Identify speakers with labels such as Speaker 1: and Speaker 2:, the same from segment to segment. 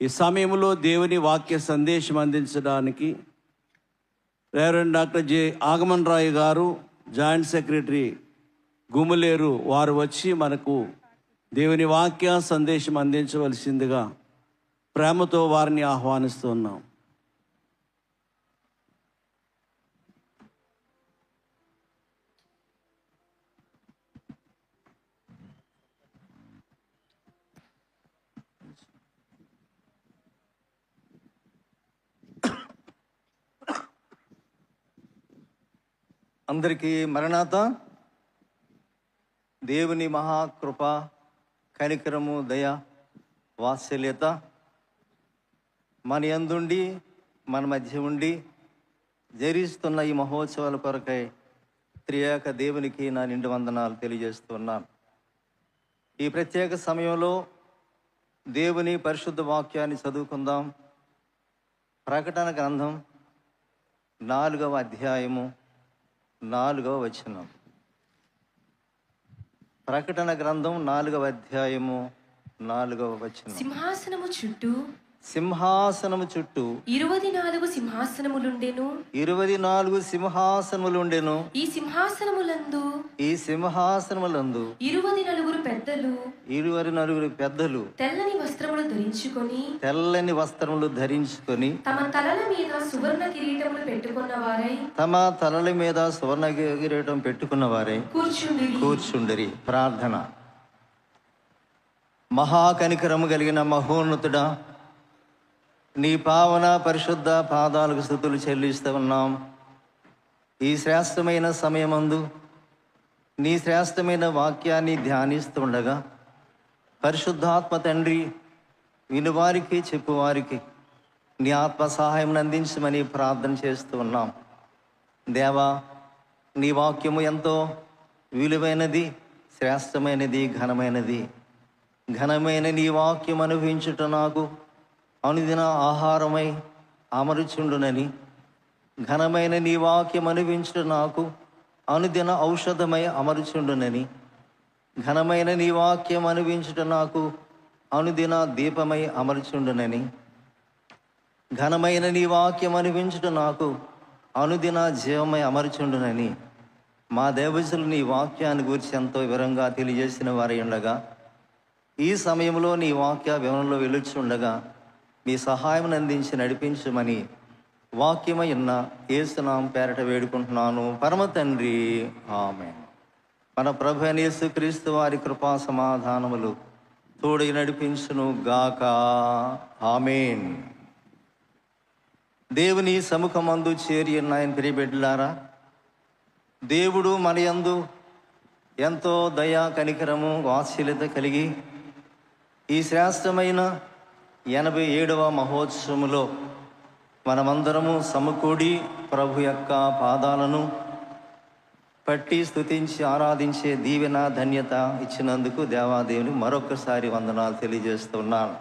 Speaker 1: ఈ సమయంలో దేవుని వాక్య సందేశం అందించడానికి రెవరెండ్ డాక్టర్ జె ఆగమన్ రాయ్ గారు, జాయింట్ సెక్రటరీ గుమ్మలేరు వారు వచ్చి మనకు దేవుని వాక్య సందేశం అందించవలసిందిగా ప్రేమతో వారిని ఆహ్వానిస్తున్నాం.
Speaker 2: అందరికీ మరణాత. దేవుని మహాకృప, కనికరము, దయ, వాత్సల్యత మన యందుండి మన మధ్య ఉండి జరిగిస్తున్న ఈ మహోత్సవాల కొరకై త్రియేక దేవునికి నా నిండు వందనాలు తెలియజేస్తున్నాను. ఈ ప్రత్యేక సమయంలో దేవుని పరిశుద్ధ వాక్యాన్ని చదువుకుందాం. ప్రకటన గ్రంథం 4వ అధ్యాయము 4వ వచనం. ప్రకటన గ్రంథం 4వ అధ్యాయము 4వ వచనం. సింహాసనము చుట్టూ
Speaker 3: 24 సింహాసనములుండెను.
Speaker 2: 24 సింహాసనములుండెను.
Speaker 3: ఈ సింహాసనములందు
Speaker 2: 24 పెద్దలు
Speaker 3: తెల్లని
Speaker 2: వస్త్రములు ధరించుకొని
Speaker 3: తమ తలల మీద సువర్ణ కిరీటం పెట్టుకున్న వారై
Speaker 2: కూర్చుండిరి. ప్రార్థన. మహాకనికరము కలిగిన మహోన్నతుడా, నీ పావన పరిశుద్ధ పాదాలకు స్తుతులు చెల్లిస్తూ ఉన్నాం. ఈ శ్రేష్టమైన సమయమందు నీ శ్రేష్టమైన వాక్యాన్ని ధ్యానిస్తుండగా పరిశుద్ధాత్మ తండ్రి వినువారికి చెప్పువారికి నీ ఆత్మ సహాయం అందించమని ప్రార్థన చేస్తూ ఉన్నాం. దేవా, నీ వాక్యము ఎంతో విలువైనది, శ్రేష్టమైనది, ఘనమైన నీ వాక్యం అనుభవించుట నాకు అనుదిన ఆహారమై అమరుచుండునని, ఘనమైన నీ వాక్యం అనుభవించుట నాకు అనుదిన ఔషధమై అమరుచుండునని, ఘనమైన నీ వాక్యం అనుభవించుట నాకు అనుదిన దీపమై అమరుచుండునని, ఘనమైన నీ వాక్యం అనుభవించుట నాకు అనుదిన జీవమై అమరుచుండునని మా దేవజనులు నీ వాక్యాన్ని గురించి ఎంతో వివరంగా తెలియజేసిన వారై ఉండగా, ఈ సమయంలో నీ వాక్య వివరణలో వెలుచుండగా మీ సహాయం అందించి నడిపించమని వాక్యమై ఉన్న యేసునామం పేరట వేడుకుంటున్నాను పరమ తండ్రి, ఆమేన్. మన ప్రభు అయిన యేసుక్రీస్తు వారి కృపా సమాధానములు తోడై నడిపించును గాక, ఆమేన్. దేవుని సముఖమందు చేరి ఉన్న ఆయన ప్రియబిడ్డలారా, దేవుడు మన యందు ఎంతో దయా, కనికరము, వాత్సల్యత కలిగి ఈ శ్రేష్టమైన 87వ మహోత్సవములో మనమందరము సమకూడి ప్రభు యొక్క పాదాలను పట్టి స్తుతించి ఆరాధించే దీవెన, ధన్యత ఇచ్చినందుకు దేవాదేవుని మరొకసారి వందనాలు తెలియజేస్తున్నాను.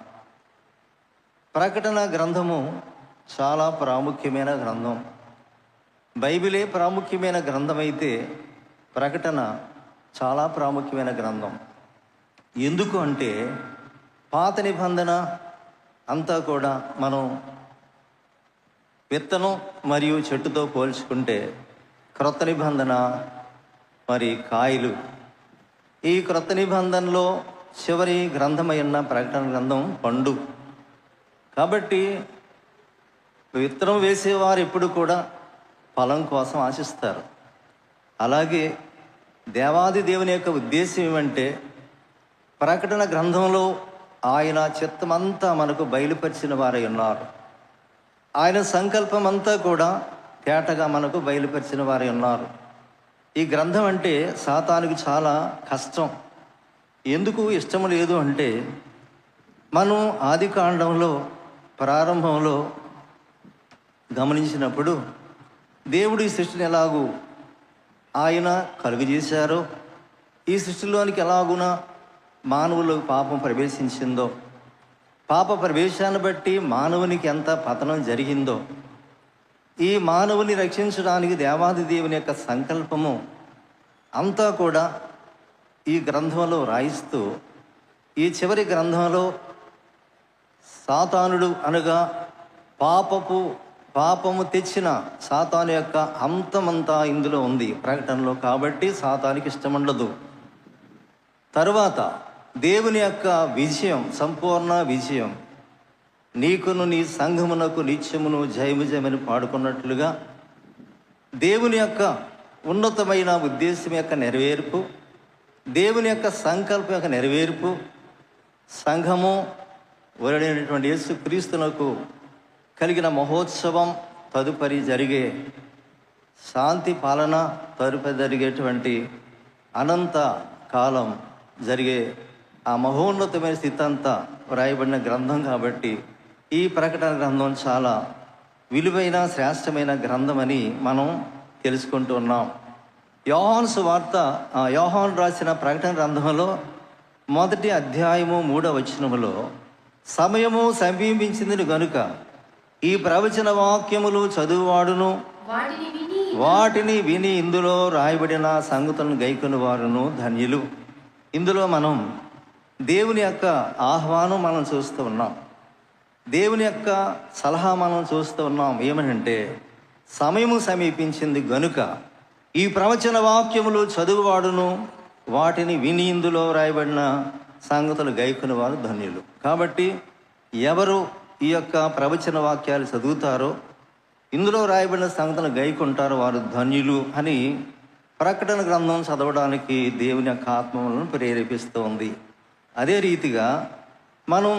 Speaker 2: ప్రకటన గ్రంథము చాలా ప్రాముఖ్యమైన గ్రంథం. బైబిలే ప్రాముఖ్యమైన గ్రంథం అయితే ప్రకటన చాలా ప్రాముఖ్యమైన గ్రంథం. ఎందుకు అంటే పాత నిబంధన అంతా కూడా మనం విత్తనం మరియు చెట్టుతో పోల్చుకుంటే క్రొత్త నిబంధన మరి కాయలు. ఈ క్రొత్త నిబంధనలో చివరి గ్రంథమైన ప్రకటన గ్రంథం పండు. కాబట్టి విత్తనం వేసేవారు ఎప్పుడు కూడా ఫలం కోసం ఆశిస్తారు. అలాగే దేవాది దేవుని యొక్క ఉద్దేశం ఏమంటే ప్రకటన గ్రంథంలో ఆయన చిత్తమంతా మనకు బయలుపరిచిన వారై ఉన్నారు. ఆయన సంకల్పం అంతా కూడా తేటగా మనకు బయలుపరిచిన వారై ఉన్నారు. ఈ గ్రంథం అంటే సాతానుకు చాలా కష్టం. ఎందుకు ఇష్టం లేదు అంటే మనం ఆది కాండంలో ప్రారంభంలో గమనించినప్పుడు దేవుడు ఈ సృష్టిని ఎలాగూ ఆయన కలుగజేశారో, ఈ సృష్టిలోనికి ఎలాగున మానవులు పాపం ప్రవేశించిందో, పాప ప్రవేశాన్ని బట్టి మానవునికి ఎంత పతనం జరిగిందో, ఈ మానవుని రక్షించడానికి దేవాది దేవుని యొక్క సంకల్పము అంతా కూడా ఈ గ్రంథంలో రాయిస్తూ ఈ చివరి గ్రంథంలో సాతానుడు అనగా పాపము తెచ్చిన సాతాను యొక్క అంతమంతా ఇందులో ఉంది ప్రకటనలో. కాబట్టి సాతానికి ఇష్టముండదు. తరువాత దేవుని యొక్క విజయం, సంపూర్ణ విజయం. నీకును నీ సంఘమునకు నిత్యమును జయముజయమని పాడుకున్నట్లుగా దేవుని యొక్క ఉన్నతమైన ఉద్దేశం యొక్క నెరవేర్పు, దేవుని యొక్క సంకల్పం యొక్క నెరవేర్పు, సంఘము వరుడైనటువంటి యేసుక్రీస్తునకు కలిగిన మహోత్సవం, తదుపరి జరిగే శాంతి పాలన, తదుపరి జరిగేటువంటి అనంత కాలం జరిగే ఆ మహోన్నతమైన స్థితి అంతా వ్రాయబడిన గ్రంథం. కాబట్టి ఈ ప్రకటన గ్రంథం చాలా విలువైన శ్రేష్టమైన గ్రంథం అని మనం తెలుసుకుంటూ ఉన్నాం. యోహాను రాసిన ప్రకటన గ్రంథంలో 1వ అధ్యాయము 3వ వచనములో, సమయము సమీపించింది గనుక ఈ ప్రవచన వాక్యములు చదువువాడును వాటిని విని ఇందులో రాయబడిన సంగతులను గైకొని వారును ధన్యులు. ఇందులో మనం దేవుని యొక్క ఆహ్వానం మనం చూస్తూ ఉన్నాం, దేవుని యొక్క సలహా మనం చూస్తూ ఉన్నాం. ఏమనంటే, సమయము సమీపించింది గనుక ఈ ప్రవచన వాక్యములు చదువువాడును వాటిని విని ఇందులో రాయబడిన సంగతులు గైకొని వారు ధన్యులు. కాబట్టి ఎవరు ఈ యొక్క ప్రవచన వాక్యాలు చదువుతారో, ఇందులో రాయబడిన సంగతులు గైకుంటారో వారు ధన్యులు అని ప్రకటన గ్రంథం చదవడానికి దేవుని యొక్క ఆత్మలను ప్రేరేపిస్తోంది. అదే రీతిగా మనం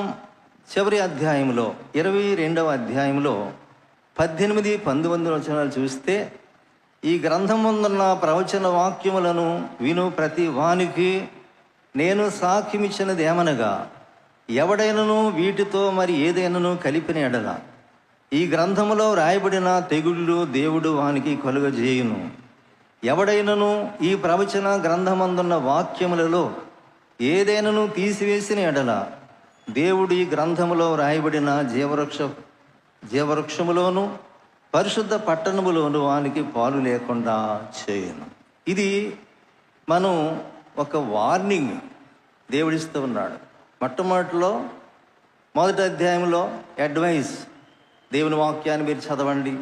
Speaker 2: చివరి అధ్యాయంలో 22వ అధ్యాయంలో 18, 19 వచనాలు చూస్తే, ఈ గ్రంథం ముందున్న ప్రవచన వాక్యములను విను ప్రతి వానికి నేను సాక్ష్యమిచ్చినది ఏమనగా, ఎవడైనను వీటితో మరి ఏదైనాను కలిపిన ఎడల ఈ గ్రంథములో రాయబడిన తెగుళ్ళు దేవుడు వానికి కలుగజేయును. ఎవడైనను ఈ ప్రవచన గ్రంథమందున్న వాక్యములలో ఏదైనాను తీసివేసిన ఎడల దేవుడు ఈ గ్రంథములో రాయబడిన జీవవృక్షములోను పరిశుద్ధ పట్టణములోను వానికి పాలు లేకుండా చేయను. ఇది మనం ఒక వార్నింగ్ దేవుడిస్తూ ఉన్నాడు. మొట్టమొదటిలో 1వ అధ్యాయంలో అడ్వైస్, దేవుని వాక్యాన్ని మీరు చదవండి,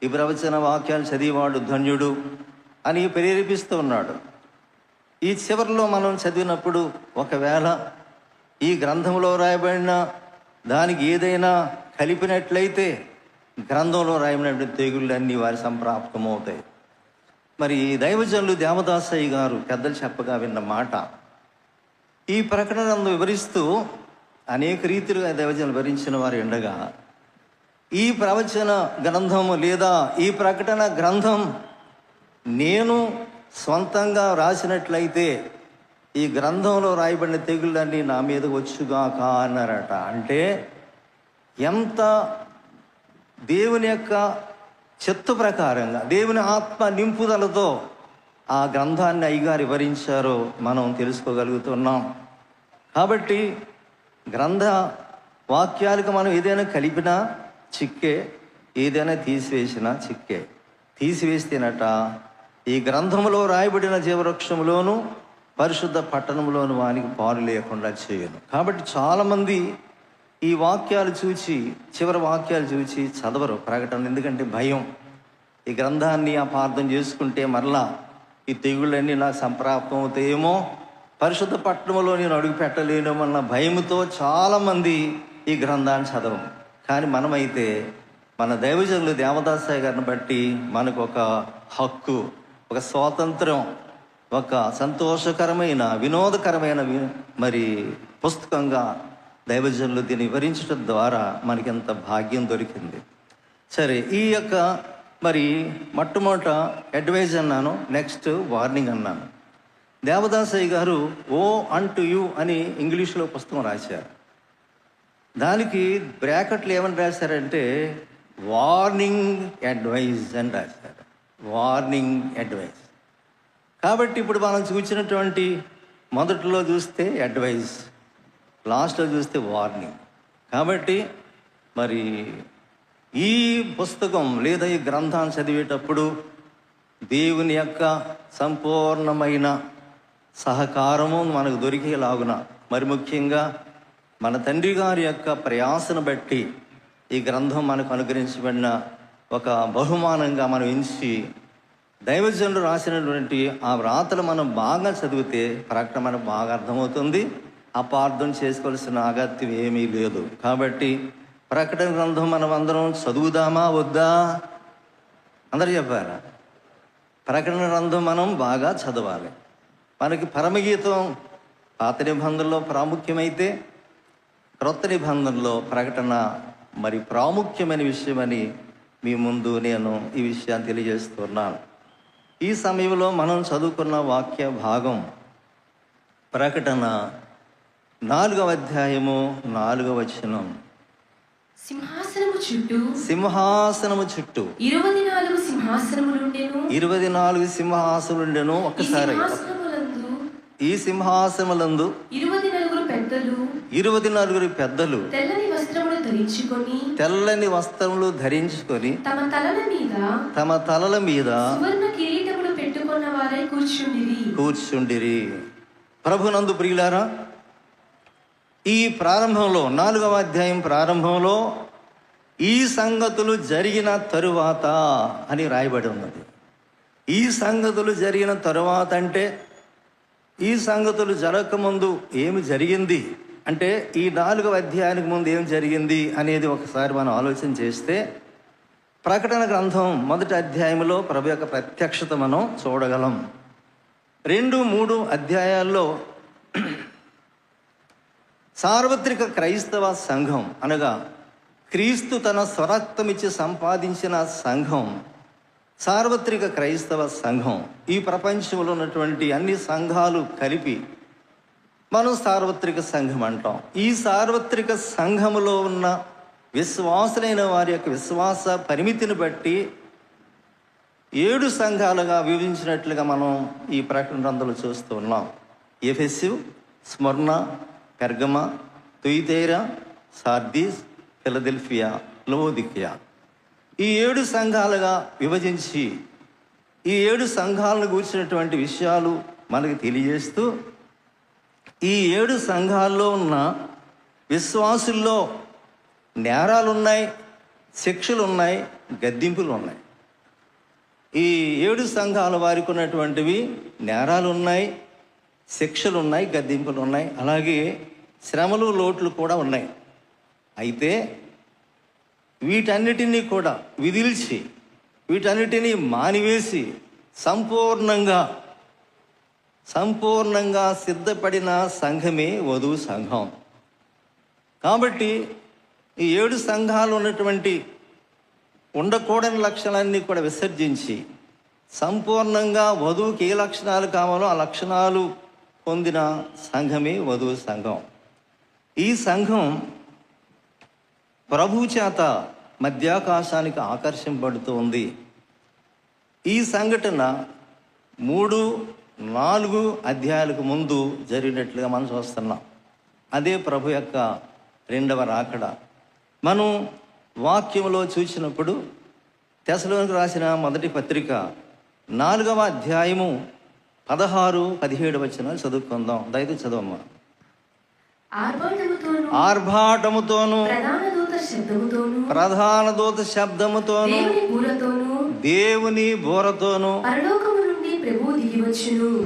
Speaker 2: ఈ ప్రవచన వాక్యాన్ని చదివేవాడు ధన్యుడు అని ప్రేరేపిస్తూ ఉన్నాడు. ఈ చివరిలో మనం చదివినప్పుడు ఒకవేళ ఈ గ్రంథంలో రాయబడిన దానికి ఏదైనా కలిపినట్లయితే గ్రంథంలో రాయబడిన తెగుళ్ళన్నీ వారి సంప్రాప్తమవుతాయి. మరి దైవజనులు దేవదాసయ్య గారు పెద్దలు చెప్పగా విన్న మాట ఈ ప్రకటన వివరిస్తూ అనేక రీతిలుగా దైవజనులు వివరించిన వారు ఉండగా, ఈ ప్రవచన గ్రంథము లేదా ఈ ప్రకటన గ్రంథం నేను స్వంతంగా రాసినట్లయితే ఈ గ్రంథంలో రాయబడిన తెగుళ్ళన్నీ నా మీద వచ్చుగాక అన్నారట. అంటే ఎంత దేవుని యొక్క చిత్త ప్రకారంగా, దేవుని ఆత్మ నింపుదలతో ఆ గ్రంథాన్ని అయ్యగారు వివరించారో మనం తెలుసుకోగలుగుతున్నాం. కాబట్టి గ్రంథ వాక్యాలకు మనం ఏదైనా కలిపినా చిక్కే, ఏదైనా తీసివేసినా చిక్కే. తీసివేస్తేనట ఈ గ్రంథములో రాయబడిన జీవవృక్షములోను పరిశుద్ధ పట్టణంలోను వానికి పాలు లేకుండా చేయను. కాబట్టి చాలామంది ఈ వాక్యాలు చూచి, చివరి వాక్యాలు చూచి చదవరు ప్రకటన. ఎందుకంటే భయం, ఈ గ్రంథాన్ని అపార్థం చేసుకుంటే మరలా ఈ తెగుళ్ళన్నీ నాకు సంప్రాప్తం అవుతాయేమో, పరిశుద్ధ పట్టణంలో నేను అడుగు పెట్టలేనేమో అన్న భయంతో చాలామంది ఈ గ్రంథాన్ని చదవం. కానీ మనమైతే మన దైవజనులు దేవదాసయ్య గారిని బట్టి మనకు ఒక హక్కు, ఒక స్వాతంత్రం, ఒక సంతోషకరమైన వినోదకరమైన మరి పుస్తకంగా దైవజనులు దీన్ని వివరించడం ద్వారా మనకింత భాగ్యం దొరికింది. సరే, ఈ యొక్క మరి మొట్టమొదట అడ్వైజ్ అన్నాను, నెక్స్ట్ వార్నింగ్ అన్నాను. దేవదాసయ్య గారు ఓ అంటు యు అని ఇంగ్లీష్లో పుస్తకం రాశారు. దానికి బ్రాకెట్లు ఏమని రాశారంటే వార్నింగ్ అడ్వైజ్ అని రాశారు. Warning advice. కాబట్టి ఇప్పుడు మనం చూసినటువంటి మొదట్లో చూస్తే అడ్వైజ్, లాస్ట్లో చూస్తే వార్నింగ్. కాబట్టి మరి ఈ పుస్తకం లేదా ఈ గ్రంథాన్ని చదివేటప్పుడు దేవుని యొక్క సంపూర్ణమైన సహకారము మనకు దొరికేలాగున, మరి ముఖ్యంగా మన తండ్రి గారి యొక్క ప్రయాసను బట్టి ఈ గ్రంథం మనకు అనుగ్రహించబడిన ఒక బహుమానంగా మనం ఎంచి దైవజనుడు రాసినటువంటి ఆ వ్రాతలు మనం బాగా చదివితే ప్రకటన మనకు బాగా అర్థమవుతుంది. అపార్థం చేసుకోవాల్సిన అగత్యం ఏమీ లేదు. కాబట్టి ప్రకటన గ్రంథం మనం అందరం చదువుదామా వద్దా? అందరూ చెప్పారా? ప్రకటన గ్రంథం మనం బాగా చదవాలి. మనకి పరమగీతం పాత నిబంధనలో ప్రాముఖ్యమైతే క్రొత్త నిబంధనలో ప్రకటన మరి ప్రాముఖ్యమైన విషయమని మీ ముందు నేను ఈ విషయాన్ని తెలియజేస్తున్నాను. ఈ సమయంలో మనం చదువుకున్న వాక్య భాగం ప్రకటన 4వ అధ్యాయము 4వ వచనం. సింహాసనము చుట్టూ
Speaker 3: 24 సింహాసనములుండెను.
Speaker 2: 24 సింహాసనములుండెను. ఒక్కసారి ఈ సింహాసనములందు 24 పెద్దలు తెల్లని వస్త్రములు ధరించుకొని తమ తలల మీద
Speaker 3: పెట్టుకున్న వారై
Speaker 2: కూర్చుండిరి. ప్రభునందు ప్రియులారా, ఈ ప్రారంభంలో 4వ అధ్యాయం ప్రారంభంలో ఈ సంగతులు జరిగిన తరువాత అని రాయబడి ఉన్నది. ఈ సంగతులు జరిగిన తరువాత అంటే ఈ సంగతులు జరగకముందు ఏమి జరిగింది అంటే ఈ 4వ అధ్యాయానికి ముందు ఏం జరిగింది అనేది ఒకసారి మనం ఆలోచన చేస్తే ప్రకటన గ్రంథం 1వ అధ్యాయంలో ప్రభు యొక్క ప్రత్యక్షత మనం చూడగలం. 2, 3 అధ్యాయాల్లో సార్వత్రిక క్రైస్తవ సంఘం అనగా క్రీస్తు తన స్వరక్తమిచ్చి సంపాదించిన సంఘం సార్వత్రిక క్రైస్తవ సంఘం. ఈ ప్రపంచంలో ఉన్నటువంటి అన్ని సంఘాలు కలిపి మనం సార్వత్రిక సంఘం అంటాం. ఈ సార్వత్రిక సంఘములో ఉన్న విశ్వాసులైన వారి యొక్క విశ్వాస పరిమితిని బట్టి 7 సంఘాలుగా విభజించినట్లుగా మనం ఈ ప్రకటన గ్రంథంలో చూస్తూ ఉన్నాం. ఎఫెసు, స్మర్ణ, పెర్గమ, తుయితైరా, సార్దీస్, ఫిలదెల్ఫియా, లవోదికియా ఈ 7 సంఘాలుగా విభజించి ఈ 7 సంఘాలను గూర్చినటువంటి విషయాలు మనకు తెలియజేస్తూ ఈ 7 సంఘాల్లో ఉన్న విశ్వాసుల్లో నేరాలున్నాయి, శిక్షలు ఉన్నాయి, గద్దింపులు ఉన్నాయి. ఈ 7 సంఘాల వారికి ఉన్నటువంటివి నేరాలు ఉన్నాయి, శిక్షలు ఉన్నాయి, గద్దింపులు ఉన్నాయి, అలాగే శ్రమలు లోట్లు కూడా ఉన్నాయి. అయితే వీటన్నిటినీ కూడా విదిల్చి వీటన్నిటినీ మానివేసి సంపూర్ణంగా సిద్ధపడిన సంఘమే వధువు సంఘం. కాబట్టి ఈ 7 సంఘాలు ఉన్నటువంటి ఉండకూడని లక్షణాలన్నీ కూడా విసర్జించి సంపూర్ణంగా వధువుకి ఏ లక్షణాలు కావాలో ఆ లక్షణాలు పొందిన సంఘమే వధువు సంఘం. ఈ సంఘం ప్రభు చేత మధ్యాకాశానికి ఆకర్షింపబడుతూ ఉంది. ఈ సంఘటన 3, 4 అధ్యాయాలకు ముందు జరిగినట్లుగా మనం చూస్తున్నాం. అదే ప్రభు యొక్క 2వ రాకడ. మనం వాక్యంలో చూసినప్పుడు తెస్సలోనికీయులకు రాసిన 1వ పత్రిక 4వ అధ్యాయము 16, 17 వచనాలు చదువుకుందాం. దయచేసి చదవమ్మా. ఆర్భాటముతోను ప్రధాన దూత శబ్దముతోను దేవుని బూరతోను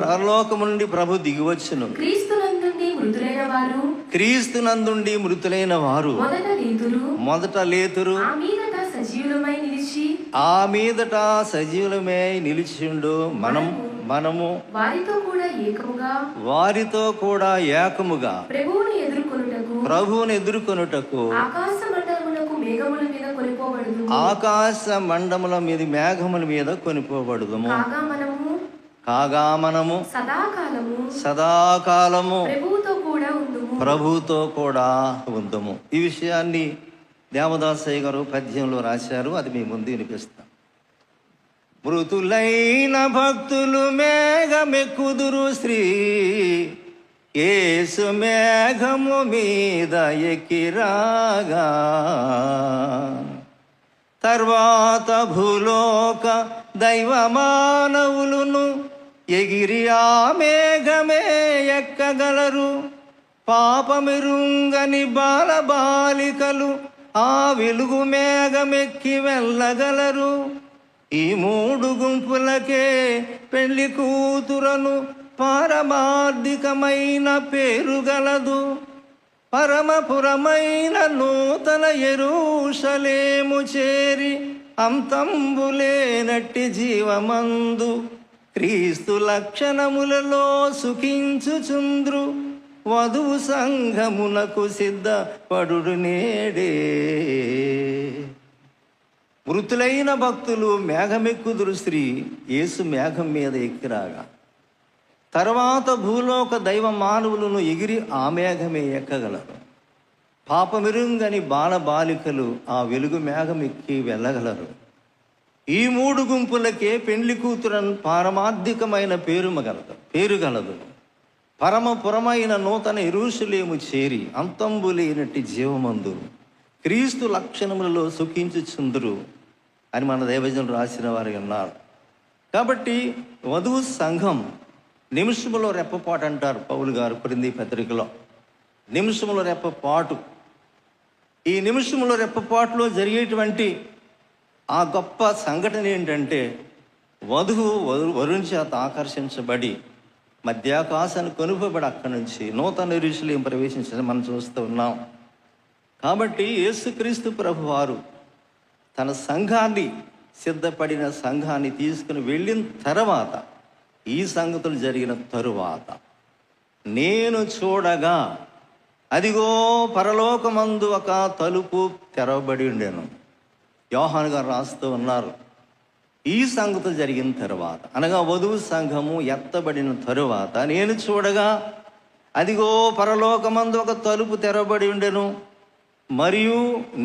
Speaker 2: పరలోకము నుండి ప్రభు దిగివచ్చును. క్రీస్తునందుండి మృతులైన వారు మొదట లేతురు, ఆ మీదట సజీవులమై నిలిచిండు. మనము వారితో కూడా ఏకముగా ప్రభువుని ఎదుర్కొనుటకు ఆకాశ మండముల మీద మేఘముల మీద కొనిపోబడుదుము. కాగా మనము సదాకాలము ప్రభువుతో కూడా ఉందము. ఈ విషయాన్ని దేవదాసయ్య గారు పద్యంలో రాశారు. అది మీ ముందు వినిపిస్తాం. మృతులైన భక్తులు మేఘమెక్కుదురు శ్రీ యేసు మేఘము మీద ఎక్కిరాగా, తర్వాత భూలోక దైవ మానవులును ఎగిరి ఆ మేఘమే ఎక్కగలరు. పాపమెరుంగని బాలబాలికలు ఆ వెలుగు మేఘమెక్కి వెళ్ళగలరు. ఈ 3 గుంపులకే పెళ్లి కూతురను పారమార్థికమైన పేరు గలదు. పరమపురమైన నూతన యెరూషలేము చేరి అంతంబులేనట్టి జీవమందు క్రీస్తు లక్షణములలో సుఖించుచుంద్రు. వధువు సంఘమునకు సిద్ధపడుడు నేడే. మృతులైన భక్తులు మేఘమెక్కుదురు స్త్రీ. యేసు మేఘం మీద ఎక్కిరాగా తర్వాత భూలోక దైవ మానవులను ఎగిరి ఆ మేఘమే ఎక్కగలరు. పాపమిరుంగని బాలబాలికలు ఆ వెలుగు మేఘం ఎక్కి వెళ్ళగలరు. ఈ 3 గుంపులకే పెండ్లి కూతురను పారమార్థికమైన పేరు గలదు. పరమపురమైన నూతన యెరూషలేము చేరి అంతంబు లేనట్టి జీవమందు క్రీస్తు లక్షణములలో సుఖించుచుందురు అని మన దైవజనులు రాసిన వారు ఉన్నారు. కాబట్టి వధువు సంఘం నిమిషములో రెప్పపాటు అంటారు పౌలు గారు కొరింథీ పత్రికలో. నిమిషములో రెప్పపాటు. ఈ నిమిషములో రెప్పపాటులో జరిగేటువంటి ఆ గొప్ప సంఘటన ఏంటంటే వధువు వరుని చేత ఆకర్షించబడి మధ్యాకాశాన్ని కొనుపబడి అక్కడి నుంచి నూతన యెరూషలేము ప్రవేశించడం మనం చూస్తూ ఉన్నాం. కాబట్టి యేసుక్రీస్తు ప్రభువారు తన సంఘాన్ని, సిద్ధపడిన సంఘాన్ని తీసుకుని వెళ్ళిన తర్వాత, ఈ సంగతులు జరిగిన తరువాత నేను చూడగా అదిగో పరలోకమందు ఒక తలుపు తెరవబడి ఉండెను. యోహాను గారు రాస్తూ ఉన్నారు. ఈ సంగతులు జరిగిన తరువాత అనగా వధువు సంఘము ఎత్తబడిన తరువాత నేను చూడగా అదిగో పరలోకమందు ఒక తలుపు తెరవబడి ఉండెను. మరియు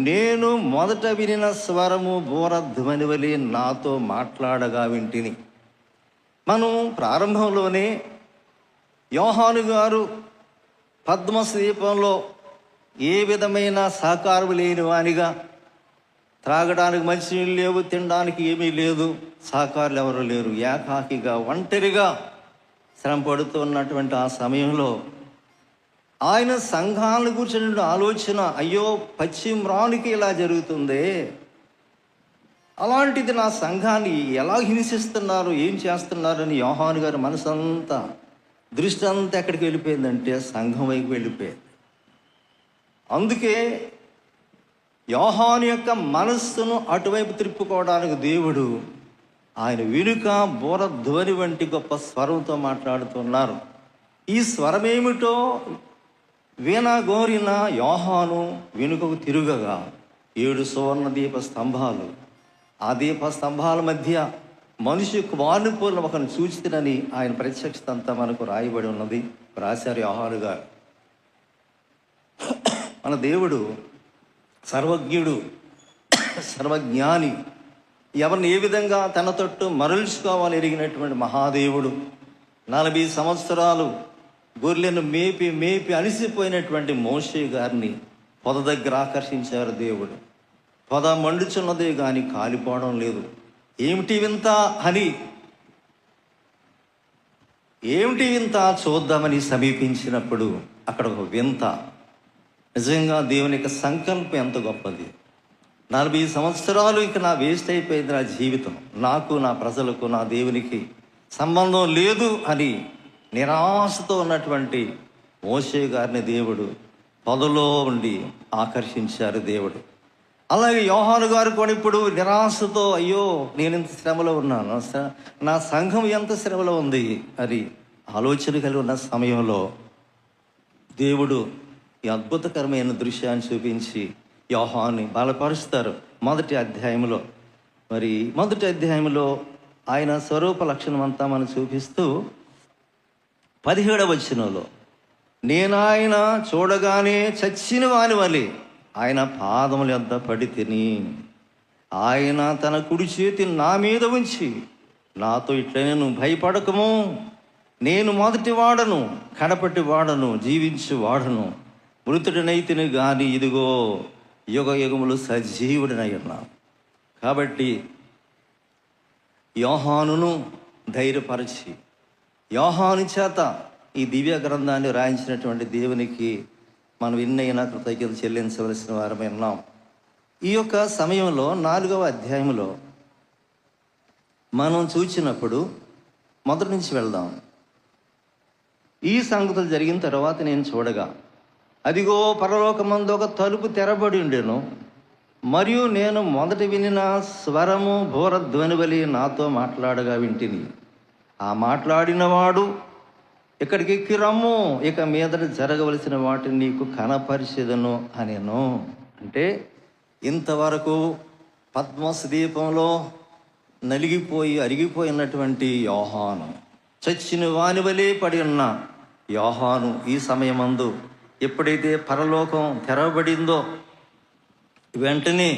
Speaker 2: నేను మొదట వినిన స్వరము బూరధ్వని వలె నాతో మాట్లాడగా వింటిని. మనం ప్రారంభంలోనే యోహాను గారు పద్మస్ ద్వీపంలో ఏ విధమైన సహకారం లేని వానిగా, త్రాగడానికి మంచినీళ్ళు లేవు, తినడానికి ఏమీ లేదు, సహకారులు ఎవరు లేరు, ఏకాకిగా ఒంటరిగా శ్రమ పడుతున్నటువంటి ఆ సమయంలో ఆయన సంఘాలను కూర్చుని ఆలోచన, అయ్యో పశ్చిమ్రానికి ఇలా జరుగుతుందే, అలాంటిది నా సంఘాన్ని ఎలా హింసిస్తున్నారు, ఏం చేస్తున్నారని యోహాను గారి మనసంతా, దృష్టి అంతా ఎక్కడికి వెళ్ళిపోయిందంటే సంఘం వైపు వెళ్ళిపోయింది. అందుకే యోహాను యొక్క మనస్సును అటువైపు తిప్పుకోవడానికి దేవుడు ఆయన వెనుక బూరధ్వని వంటి గొప్ప స్వరంతో మాట్లాడుతున్నారు. ఈ స్వరమేమిటో వీణగోరిన యోహాను వెనుకకు తిరుగగా 7 సువర్ణ దీప స్తంభాలు, ఆ దీప స్తంభాల మధ్య మనిషి కుమారుని పోలిన ఒకరిని చూచితినని ఆయన ప్రత్యక్షత అంతా మనకు రాయబడి ఉన్నది, రాశారు యోహాను గారు. మన దేవుడు సర్వజ్ఞుడు, సర్వజ్ఞాని, ఎవరిని ఏ విధంగా తన తట్టు మరల్చుకోవాలని ఎరిగినటువంటి మహాదేవుడు. 40 సంవత్సరాలు గొర్రెలను మేపి అలసిపోయినటువంటి మోషే గారిని పొద దగ్గర ఆకర్షించారు దేవుడు. పొద మండుచున్నదే కానీ కాలిపోవడం లేదు. ఏమిటి వింత అని, ఏమిటి వింత చూద్దామని సమీపించినప్పుడు అక్కడ ఒక వింత. నిజంగా దేవుని యొక్క సంకల్పం ఎంత గొప్పది. 40 సంవత్సరాలు ఇక నా వేస్ట్ అయిపోయింది, నా జీవితం, నాకు, నా ప్రజలకు, నా దేవునికి సంబంధం లేదు అని నిరాశతో ఉన్నటువంటి మోషే గారిని దేవుడు పొదలో ఉండి ఆకర్షించారు దేవుడు. అలాగే యోహాను గారు కూడా ఇప్పుడు నిరాశతో, అయ్యో నేను ఇంత శ్రమలో ఉన్నాను, నా సంఘం ఎంత శ్రమలో ఉంది అని ఆలోచన కలిగి ఉన్న సమయంలో దేవుడు ఈ అద్భుతకరమైన దృశ్యాన్ని చూపించి యోహాన్ని బలపరుస్తారు. మొదటి అధ్యాయంలో ఆయన స్వరూప లక్షణం అంతా మనం చూపిస్తూ 17వ వచనంలో, నేను ఆయన చూడగానే చచ్చిన వాని వలె ఆయన పాదముల యొద్ద పడి తిని, ఆయన తన కుడి చేతి నా మీద ఉంచి నాతో ఇట్లనే, నువ్వు భయపడకము, నేను మొదటి వాడను, కడపటి వాడను, జీవించి వాడను, మృతుడినైతిని గాని ఇదిగో యుగ యుగములు సజీవుడినై ఉన్నాను. కాబట్టి యోహానును ధైర్యపరిచి యోహాను చేత ఈ దివ్య గ్రంథాన్ని రాయించినటువంటి దేవునికి మనం ఎన్నైనా కృతజ్ఞత చెల్లించవలసిన వారమే ఉన్నాం. ఈ యొక్క సమయంలో 4వ అధ్యాయంలో మనం చూసినప్పుడు మొదటి నుంచి వెళ్దాం. ఈ సంగతులు జరిగిన తర్వాత నేను చూడగా, అదిగో పరలోకమందు ఒక తలుపు తెరబడి ఉండెను. మరియు నేను మొదట వినిన స్వరము భూరధ్వని వలె నాతో మాట్లాడగా వింటిని. ఆ మాట్లాడినవాడు, ఇక్కడికి ఎక్కి రమ్ము, ఇక మీదట జరగవలసిన వాటిని నీకు కనపరిచెదను అనెను. అంటే ఇంతవరకు పద్మస్ దీపంలో నలిగిపోయి అరిగిపోయినటువంటి యోహాను, చచ్చిన వాని వలె పడి ఉన్న యోహాను ఈ సమయమందు ఎప్పుడైతే పరలోకం తెరవబడిందో, వెంటనే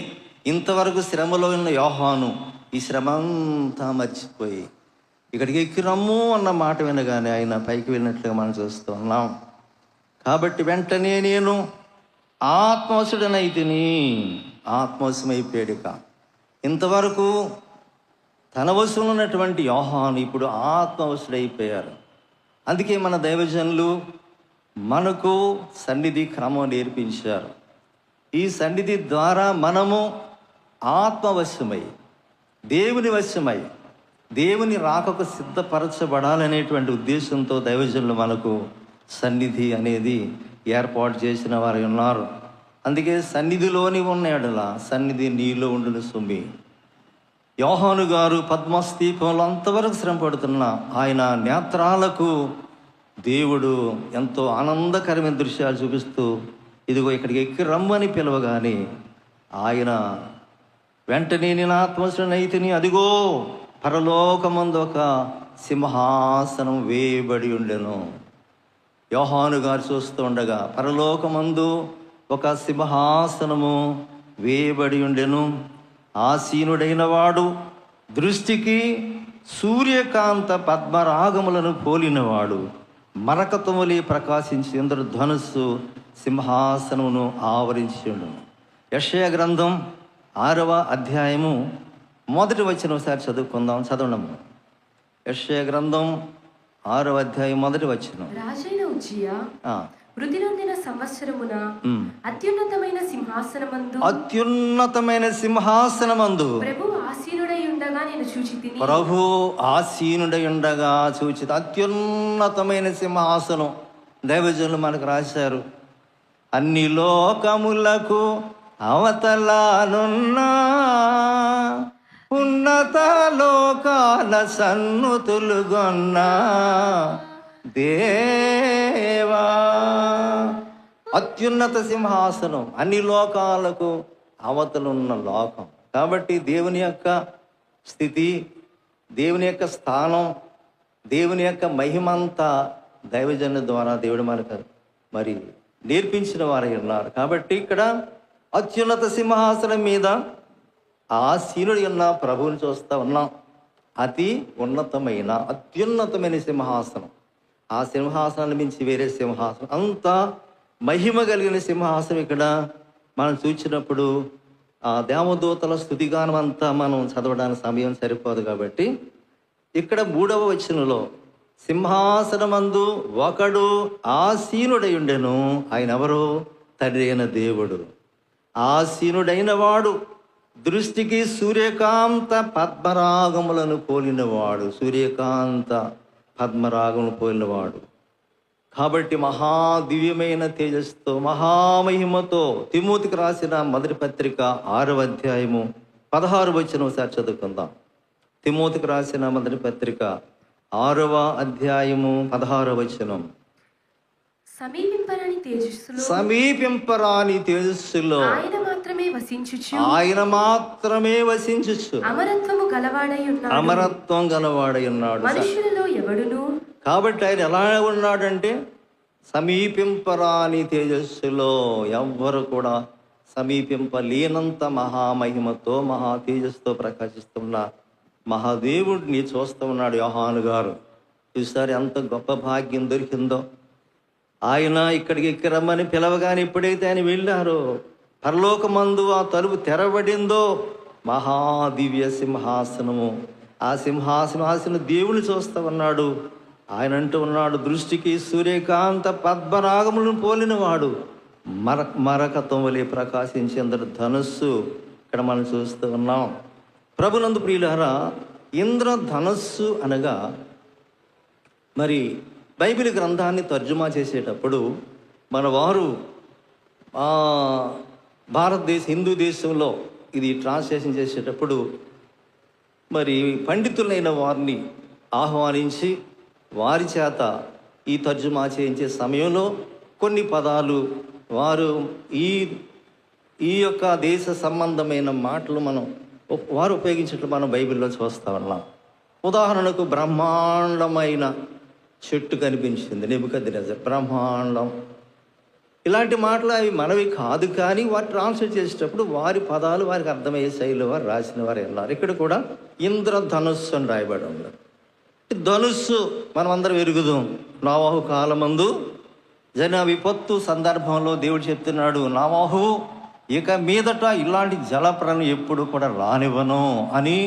Speaker 2: ఇంతవరకు శ్రమలో ఉన్న యోహాను ఈ శ్రమ అంతా మర్చిపోయి ఇక్కడికి ఎక్కి రమ్ము అన్న మాట వినగానే ఆయన పైకి వెళ్ళినట్లుగా మనం చూస్తూ ఉన్నాం. కాబట్టి వెంటనే నేను ఆత్మవశుడనైతిని. ఆత్మవశమైపోయాడుక. ఇంతవరకు తన వశంలో ఉన్నటువంటి యోహాను ఇప్పుడు ఆత్మవశుడైపోయారు. అందుకే మన దైవజనులు మనకు సన్నిధి క్రమం నేర్పించారు. ఈ సన్నిధి ద్వారా మనము ఆత్మవశమై, దేవుని వశమై, దేవుని రాకకు సిద్ధపరచబడాలనేటువంటి ఉద్దేశంతో దైవజనులు మనకు సన్నిధి అనేది ఏర్పాటు చేసిన వారు ఉన్నారు. అందుకే సన్నిధిలోని ఉన్న ఎడల సన్నిధి నీలో ఉండును సుమి. యోహాను గారు పద్మస్తీపంలో అంతవరకు శ్రమ పడుతున్న ఆయన నేత్రాలకు దేవుడు ఎంతో ఆనందకరమైన దృశ్యాలు చూపిస్తూ, ఇదిగో ఇక్కడికి ఎక్కి రమ్మని పిలవగానే ఆయన వెంటనే నేను ఆత్మవశుడనైతిని, అదిగో పరలోకమందు ఒక సింహాసనం వేయబడి ఉండెను. యోహాను గారు చూస్తూ ఉండగా పరలోకమందు ఒక సింహాసనము వేయబడి ఉండెను. ఆసీనుడైన వాడు దృష్టికి సూర్యకాంత పద్మరాగములను పోలినవాడు, మరకతములి ప్రకాశించి ఇంద్రధనుస్సు సింహాసనమును ఆవరించి ఉండెను. యెషయా గ్రంథం 6వ అధ్యాయము మొదటి వచనం ఒకసారి చదువుకుందాం. చదవడం. యెషయా గ్రంథం 6వ అధ్యాయం మొదటి వచనం.
Speaker 3: రాజైన ఉజ్జియా వృద్ధి నొందిన సంవత్సరమున అత్యున్నతమైన సింహాసనమందు ప్రభు ఆసీనుడై ఉండగా నేను చూచితిని.
Speaker 2: ప్రభు ఆసీనుడై ఉండగా చూచి అత్యున్నతమైన సింహాసనం దైవజనులు మనకు రాశారు. అన్ని లోకములకు అవతలానున్న ఉన్నత లోకాల సన్నుతులుగొన్న దేవా. అత్యున్నత సింహాసనం, అన్ని లోకాలకు అవతలున్న లోకం. కాబట్టి దేవుని యొక్క స్థితి, దేవుని యొక్క స్థానం, దేవుని యొక్క మహిమంతా దైవజనుల ద్వారా దేవుడు మనకు మరి నేర్పించిన వారై ఉన్నారు. కాబట్టి ఇక్కడ అత్యున్నత సింహాసనం మీద ఆసీనుడి ఉన్న ప్రభువుని చూస్తూ ఉన్నాం. అతి ఉన్నతమైన అత్యున్నతమైన సింహాసనం. ఆ సింహాసనాన్ని మించి వేరే సింహాసనం, అంత మహిమ కలిగిన సింహాసనం ఇక్కడ మనం చూసినప్పుడు ఆ దేవదూతల స్తుతిగానం అంతా మనం చదవడానికి సమయం సరిపోదు. కాబట్టి ఇక్కడ 3వ వచనంలో సింహాసనమందు ఒకడు ఆసీనుడై ఉండెను. ఆయన ఎవరో? తండ్రి అయిన దేవుడు. ఆసీనుడైన వాడు దృష్టికి సూర్యకాంత పద్మరాగములను పోలినవాడు. సూర్యకాంత పద్మరాగములను పోలినవాడు. కాబట్టి మహాదివ్యమైన తేజస్సుతో మహామహిమతో తిమోతికి రాసిన మొదటి పత్రిక 6వ అధ్యాయము 16వ వచనం ఒకసారి చదువుకుందాం. తిమోతికి రాసిన మొదటి పత్రిక 6వ అధ్యాయము 16వ వచనం. సమీపింపరాని తేజస్సులో ఆయన మాత్రమే వసించుచు అమరత్వం గలవాడై ఉన్నాడు.
Speaker 3: మనుషులలో ఎవడును.
Speaker 2: కాబట్టి ఆయన ఎలా ఉన్నాడంటే సమీపింపరాని తేజస్సులో ఎవ్వరు కూడా సమీపింపలేనంత మహామహిమతో మహా తేజస్సుతో ప్రకాశిస్తున్న మహాదేవుడిని చూస్తూ ఉన్నాడు యోహాను గారు. చూసారు ఎంత గొప్ప భాగ్యం దొరికిందో. ఆయన ఇక్కడికి ఎక్కి రమ్మని పిలవగానే ఎప్పుడైతే ఆయన వెళ్ళారో పరలోకమందు ఆ తలుపు తెరబడిందో మహాదివ్య సింహాసనము, ఆ సింహాసనం దేవుని చూస్తూ ఉన్నాడు. ఆయన అంటూ ఉన్నాడు, దృష్టికి సూర్యకాంత పద్మరాగములను పోలినవాడు మరకతం వలె ప్రకాశించేందరు ధనుస్సు. ఇక్కడ మనం చూస్తూ ఉన్నాం. ప్రభునందు ప్రియులారా, ఇంద్రధనస్సు అనగా మరి బైబిల్ గ్రంథాన్ని తర్జుమా చేసేటప్పుడు మన వారు హిందూ దేశంలో ఇది ట్రాన్స్లేషన్ చేసేటప్పుడు మరి పండితులైన వారిని ఆహ్వానించి వారి చేత ఈ తర్జుమా చేయించే సమయంలో కొన్ని పదాలు వారు ఈ యొక్క దేశ సంబంధమైన మాటలు వారు ఉపయోగించినట్లు మనం బైబిల్లో చూస్తూ ఉన్నాం. ఉదాహరణకు బ్రహ్మాండమైన చెట్టు కనిపించింది, నెబుకద్నెజర్ బ్రహ్మాండం. ఇలాంటి మాటలు అవి మనవి కాదు, కానీ వారు ట్రాన్స్లేట్ చేసేటప్పుడు వారి పదాలు వారికి అర్థమయ్యే శైలిలో వారు రాసిన వారు ఉన్నారు. ఇక్కడ కూడా ఇంద్రధనుస్సు అని రాయబడి ఉన్నారు. ధనుస్సు మనం అందరం ఎరుగుదాం. నోవహు కాలమందు జన విపత్తు సందర్భంలో దేవుడు చెప్తున్నాడు, నోవహు ఇక మీదట ఇలాంటి జలప్రలయం ఎప్పుడు కూడా రానివ్వను అని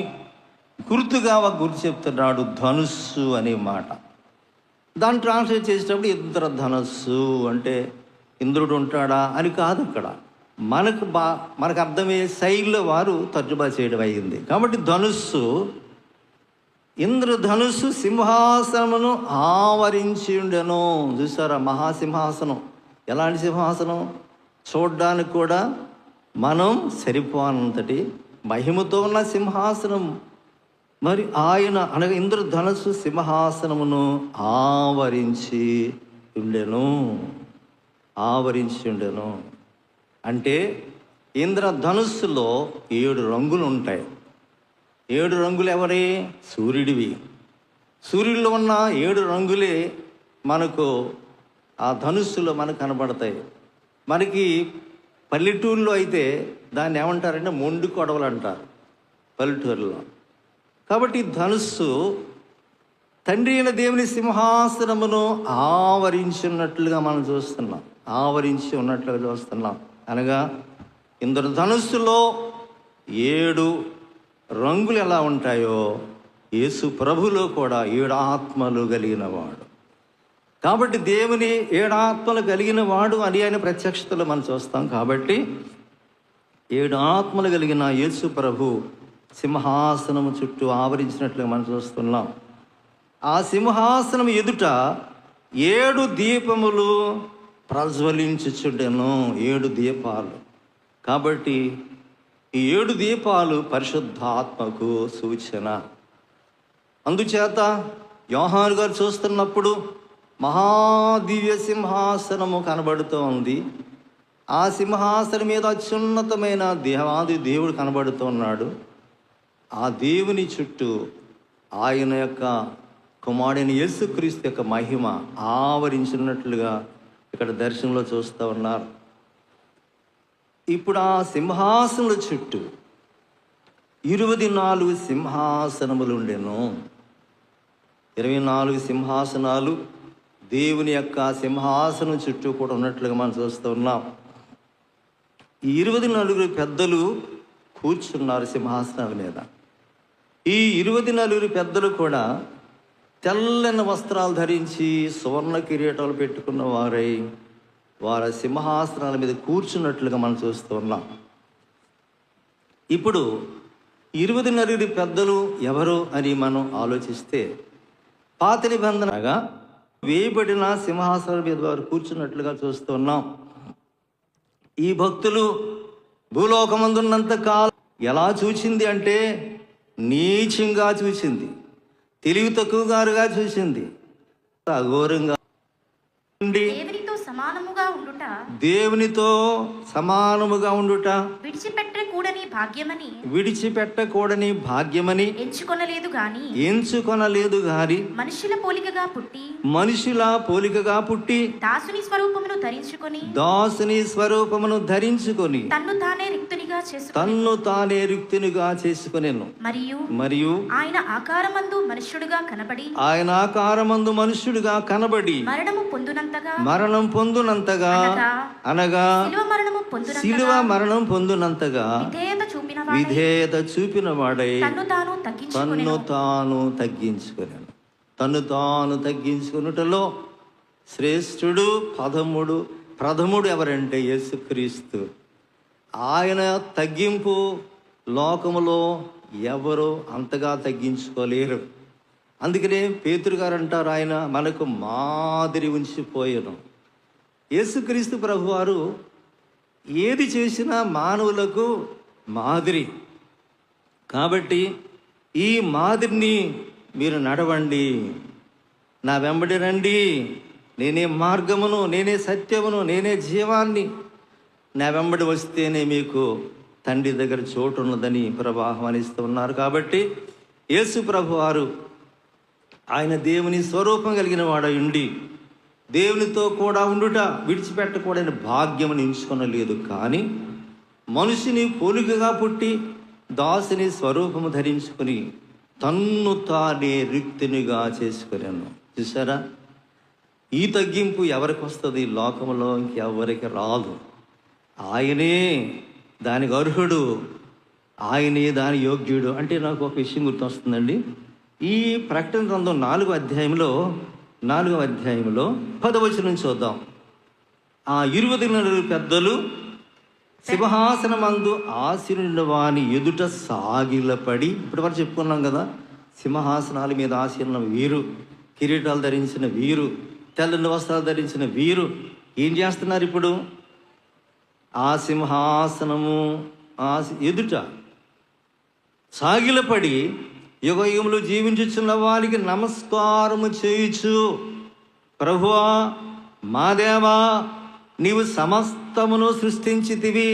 Speaker 2: గుర్తుగా గుర్తు చెప్తున్నాడు. ధనుస్సు అనే మాట దాన్ని ట్రాన్స్లేట్ చేసేటప్పుడు ఇంద్రధనుస్సు అంటే ఇంద్రుడు ఉంటాడా అని కాదు, ఇక్కడ మనకు అర్థమయ్యే శైలిలో వారు తర్జుమా చేయడం అయ్యింది. కాబట్టి ధనుస్సు, ఇంద్రధనుస్సు సింహాసనమును ఆవరించి ఉండెను. చూసారా, మహాసింహాసనం. ఎలాంటి సింహాసనం? చూడ్డానికి కూడా మనం సరిపోనంతటి మహిమతో ఉన్న సింహాసనం. మరి ఆయన అనగా ఇంద్రధనుస్సు సింహాసనమును ఆవరించి ఉండెను. అంటే ఇంద్రధనుస్సులో 7 రంగులు ఉంటాయి. 7 రంగులు ఎవరి? సూర్యుడివి. సూర్యుడిలో ఉన్న 7 రంగులే మనకు ఆ ధనుస్సులో మనకు కనబడతాయి. మనకి పల్లెటూరులో అయితే దాన్ని ఏమంటారంటే మొండి కొడవలు అంటారు పల్లెటూరులో. కాబట్టి ధనుస్సు తండ్రి అయిన దేవుని సింహాసనమును ఆవరించినట్లుగా మనం చూస్తున్నాం, ఆవరించి ఉన్నట్లుగా చూస్తున్నాం. అనగా ఇంద్రధనుస్సులో 7 రంగులు ఎలా ఉంటాయో యేసు ప్రభులో కూడా 7 ఆత్మలు కలిగిన వాడు. కాబట్టి దేవుని 7 ఆత్మలు కలిగిన వాడు అని ఆయన ప్రత్యక్షతలో మనం చూస్తాం. కాబట్టి 7 ఆత్మలు కలిగిన యేసు ప్రభు సింహాసనము చుట్టూ ఆవరించినట్లుగా మనం చూస్తున్నాం. ఆ సింహాసనం ఎదుట 7 దీపములు ప్రజ్వలించుచుండెను. 7 దీపాలు. కాబట్టి ఈ 7 దీపాలు పరిశుద్ధాత్మకు సూచన. అందుచేత యోహాను గారు చూస్తున్నప్పుడు మహాదివ్య సింహాసనము కనబడుతూ ఉంది. ఆ సింహాసనం మీద అత్యున్నతమైన దేవాది దేవుడు కనబడుతూ ఉన్నాడు. ఆ దేవుని చుట్టూ ఆయన యొక్క కుమారుడైన యేసుక్రీస్తు యొక్క మహిమ ఆవరించినట్లుగా ఇక్కడ దర్శనంలో చూస్తూ ఉన్నారు. ఇప్పుడు ఆ సింహాసనముల చుట్టూ 24 సింహాసనములు ఉండెను. 24 సింహాసనాలు దేవుని యొక్క సింహాసనం చుట్టూ కూడా ఉన్నట్లుగా మనం చూస్తూ ఉన్నాం. ఈ 24 పెద్దలు కూర్చున్నారు సింహాసనాల మీద. ఈ 24 పెద్దలు కూడా తెల్లని వస్త్రాలు ధరించి సువర్ణ కిరీటాలు పెట్టుకున్న వారై వారి సింహాసనాల మీద కూర్చున్నట్లుగా మనం చూస్తూ ఉన్నాం. ఇప్పుడు 24 పెద్దలు ఎవరు అని మనం ఆలోచిస్తే పాత నిబంధనగా వేయబడిన సింహాసనాల మీద వారు కూర్చున్నట్లుగా చూస్తూ ఉన్నాం. ఈ భక్తులు భూలోకమందున్నంత కాలం ఎలా చూచింది అంటే నీచంగా చూసింది, తెలివి తక్కువగారుగా చూసింది, అఘోరంగా ఉండి దేవునితో సమానముగా ఉండుట విడిచిపెట్టకూడని భాగ్యమని ఎంచుకొనలేదు గాని మనుషుల పోలికగా పుట్టి దాసుని స్వరూపమును ధరించుకొని తన్ను తానే రిక్తునిగా చేసుకొనెను. మరియు ఆయన ఆకారమందు మనుష్యుడుగా కనబడి మరణం పొందునంతగా అనగా శిలువ మరణం పొందునంతగా విధేయత చూపిన వాడై తన్ను తాను తగ్గించుకొనెను. తను తాను తగ్గించుకున్నటలో శ్రేష్ఠుడు ప్రథముడు ఎవరంటే యేసుక్రీస్తు. ఆయన తగ్గింపు లోకములో ఎవరు అంతగా తగ్గించుకోలేరు. అందుకనే పేతురు గారు అంటారు, ఆయన మనకు మాదిరి ఉంచిపోయాను. యేసుక్రీస్తు ప్రభువారు ఏది చేసినా మానవులకు మాదిరి. కాబట్టి ఈ మాదిరిని మీరు నడవండి, నా వెంబడి రండి, నేనే మార్గమును, నేనే సత్యమును, నేనే జీవాన్ని, నా వెంబడి వస్తేనే మీకు తండ్రి దగ్గర చోటు ఉన్నదని ప్రభు ఆహ్వానిస్తూ ఉన్నారు. కాబట్టి యేసు ప్రభు వారు ఆయన దేవుని స్వరూపం కలిగిన వాడై ఉండి దేవునితో కూడా ఉండుట విడిచిపెట్టకూడని భాగ్యమును ఎంచుకొనలేదు. కానీ మనిషిని పోలికగా పుట్టి దాసుని స్వరూపము ధరించుకొని తన్ను తానే రిక్తునిగా చేసుకున్నాను. చూసారా, ఈ తగ్గింపు ఎవరికి వస్తుంది? లోకంలో ఇంకెవరికి రాదు. ఆయనే దానికి అర్హుడు, ఆయనే దాని యోగ్యుడు. అంటే నాకు ఒక విషయం గుర్తొస్తుందండి. ఈ ప్రకటన గ్రంథం 4వ అధ్యాయంలో 10వ వచనం చూద్దాం. ఆ 20 పెద్దలు సింహాసనమందు ఆసీనున్న వాని ఎదుట సాగిలపడి, ఇప్పటి వరకు చెప్పుకున్నాం కదా, సింహాసనాల మీద ఆసీనున్న వీరు, కిరీటాలు ధరించిన వీరు, తెల్లని వస్త్రాలు ధరించిన వీరు ఏం చేస్తున్నారు? ఇప్పుడు ఆ సింహాసనము ఎదుట సాగిలపడి యుగయుగములు జీవించుచున్న వారికి నమస్కారము చేయుచు, ప్రభువా మా దేవా, నీవు సమస్తమును సృష్టించితివి,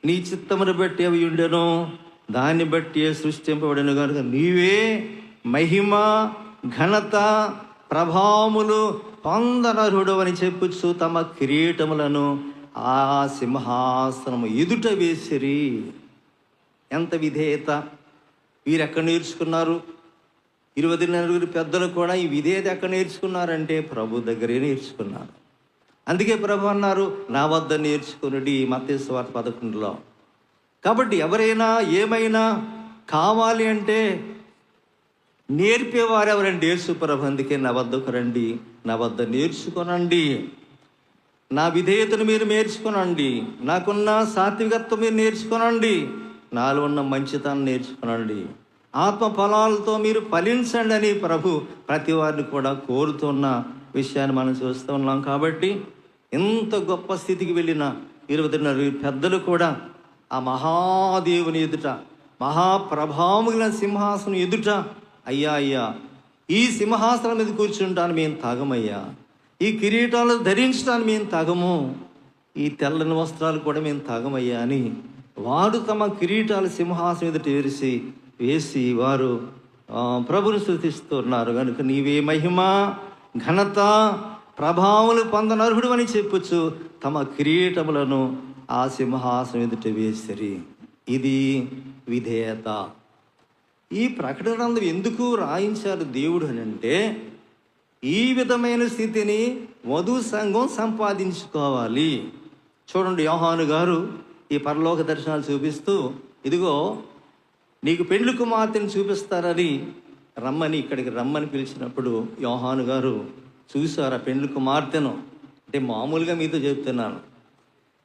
Speaker 2: నీ చిత్తమును బట్టి అవి ఉండెను, దాన్ని బట్టి సృష్టింపబడిన కనుక నీవే మహిమ, ఘనత, ప్రభావములు పొందనర్హుడు అని చెప్పుచు తమ కిరీటములను ఆ సింహాసనము ఎదుట వేసిరి. ఎంత విధేయత! వీరు ఎక్కడ నేర్చుకున్నారు? 20 పెద్దలు కూడా ఈ విధేయత ఎక్కడ నేర్చుకున్నారంటే ప్రభు దగ్గరే నేర్చుకున్నారు. అందుకే ప్రభు అన్నారు, నా వద్ద నేర్చుకునుడి, మత్తయి సువార్త 11లో. కాబట్టి ఎవరైనా ఏమైనా కావాలి అంటే నేర్పేవారు ఎవరండి? యేసు ప్రభు. అందుకే నా వద్దకు రండి, నా వద్ద నేర్చుకోనండి, నా విధేయతను మీరు నేర్చుకోనండి, నాకున్న సాత్వికత్వం మీరు నేర్చుకోనండి, నాలో ఉన్న మంచితనం నేర్చుకోనండి, ఆత్మ ఫలాలతో మీరు ఫలించండి అని ప్రభు ప్రతి వారిని కూడా కోరుతున్న విషయాన్ని మనం చూస్తూ ఉన్నాం. కాబట్టి ఎంత గొప్ప స్థితికి వెళ్ళిన 20 పెద్దలు కూడా ఆ మహాదేవుని ఎదుట, మహాప్రభావముల సింహాసనం ఎదుట, అయ్యా ఈ సింహాసనం మీద కూర్చుంటాను మేము తాగమయ్యా, ఈ కిరీటాలు ధరించడానికి మేము తాగము, ఈ తెల్లని వస్త్రాలు కూడా మేము తాగమయ్యా అని వారు తమ కిరీటాలు సింహాసనం ఎదుట వేసి వారు ప్రభుని స్తుతిస్తున్నారు. కనుక నీవే మహిమ, ఘనత, ప్రభావములు పొందనర్హుడు అని చెప్పొచ్చు తమ కిరీటములను ఆ సింహాసనం ఎదుట వేసిరి. ఇది విధేయత. ఈ ప్రకటన గ్రంథం ఎందుకు రాయించారు దేవుడు అని అంటే, ఈ విధమైన స్థితిని వధు సంఘం సంపాదించుకోవాలి. చూడండి, యోహాను గారు ఈ పరలోక దర్శనాలు చూపిస్తూ, ఇదిగో నీకు పెండ్లి కుమార్తెను చూపిస్తారని ఇక్కడికి రమ్మని పిలిచినప్పుడు యోహాను గారు చూశారు ఆ పెండ్లి కుమార్తెను. అంటే మామూలుగా మీతో చెప్తున్నాను,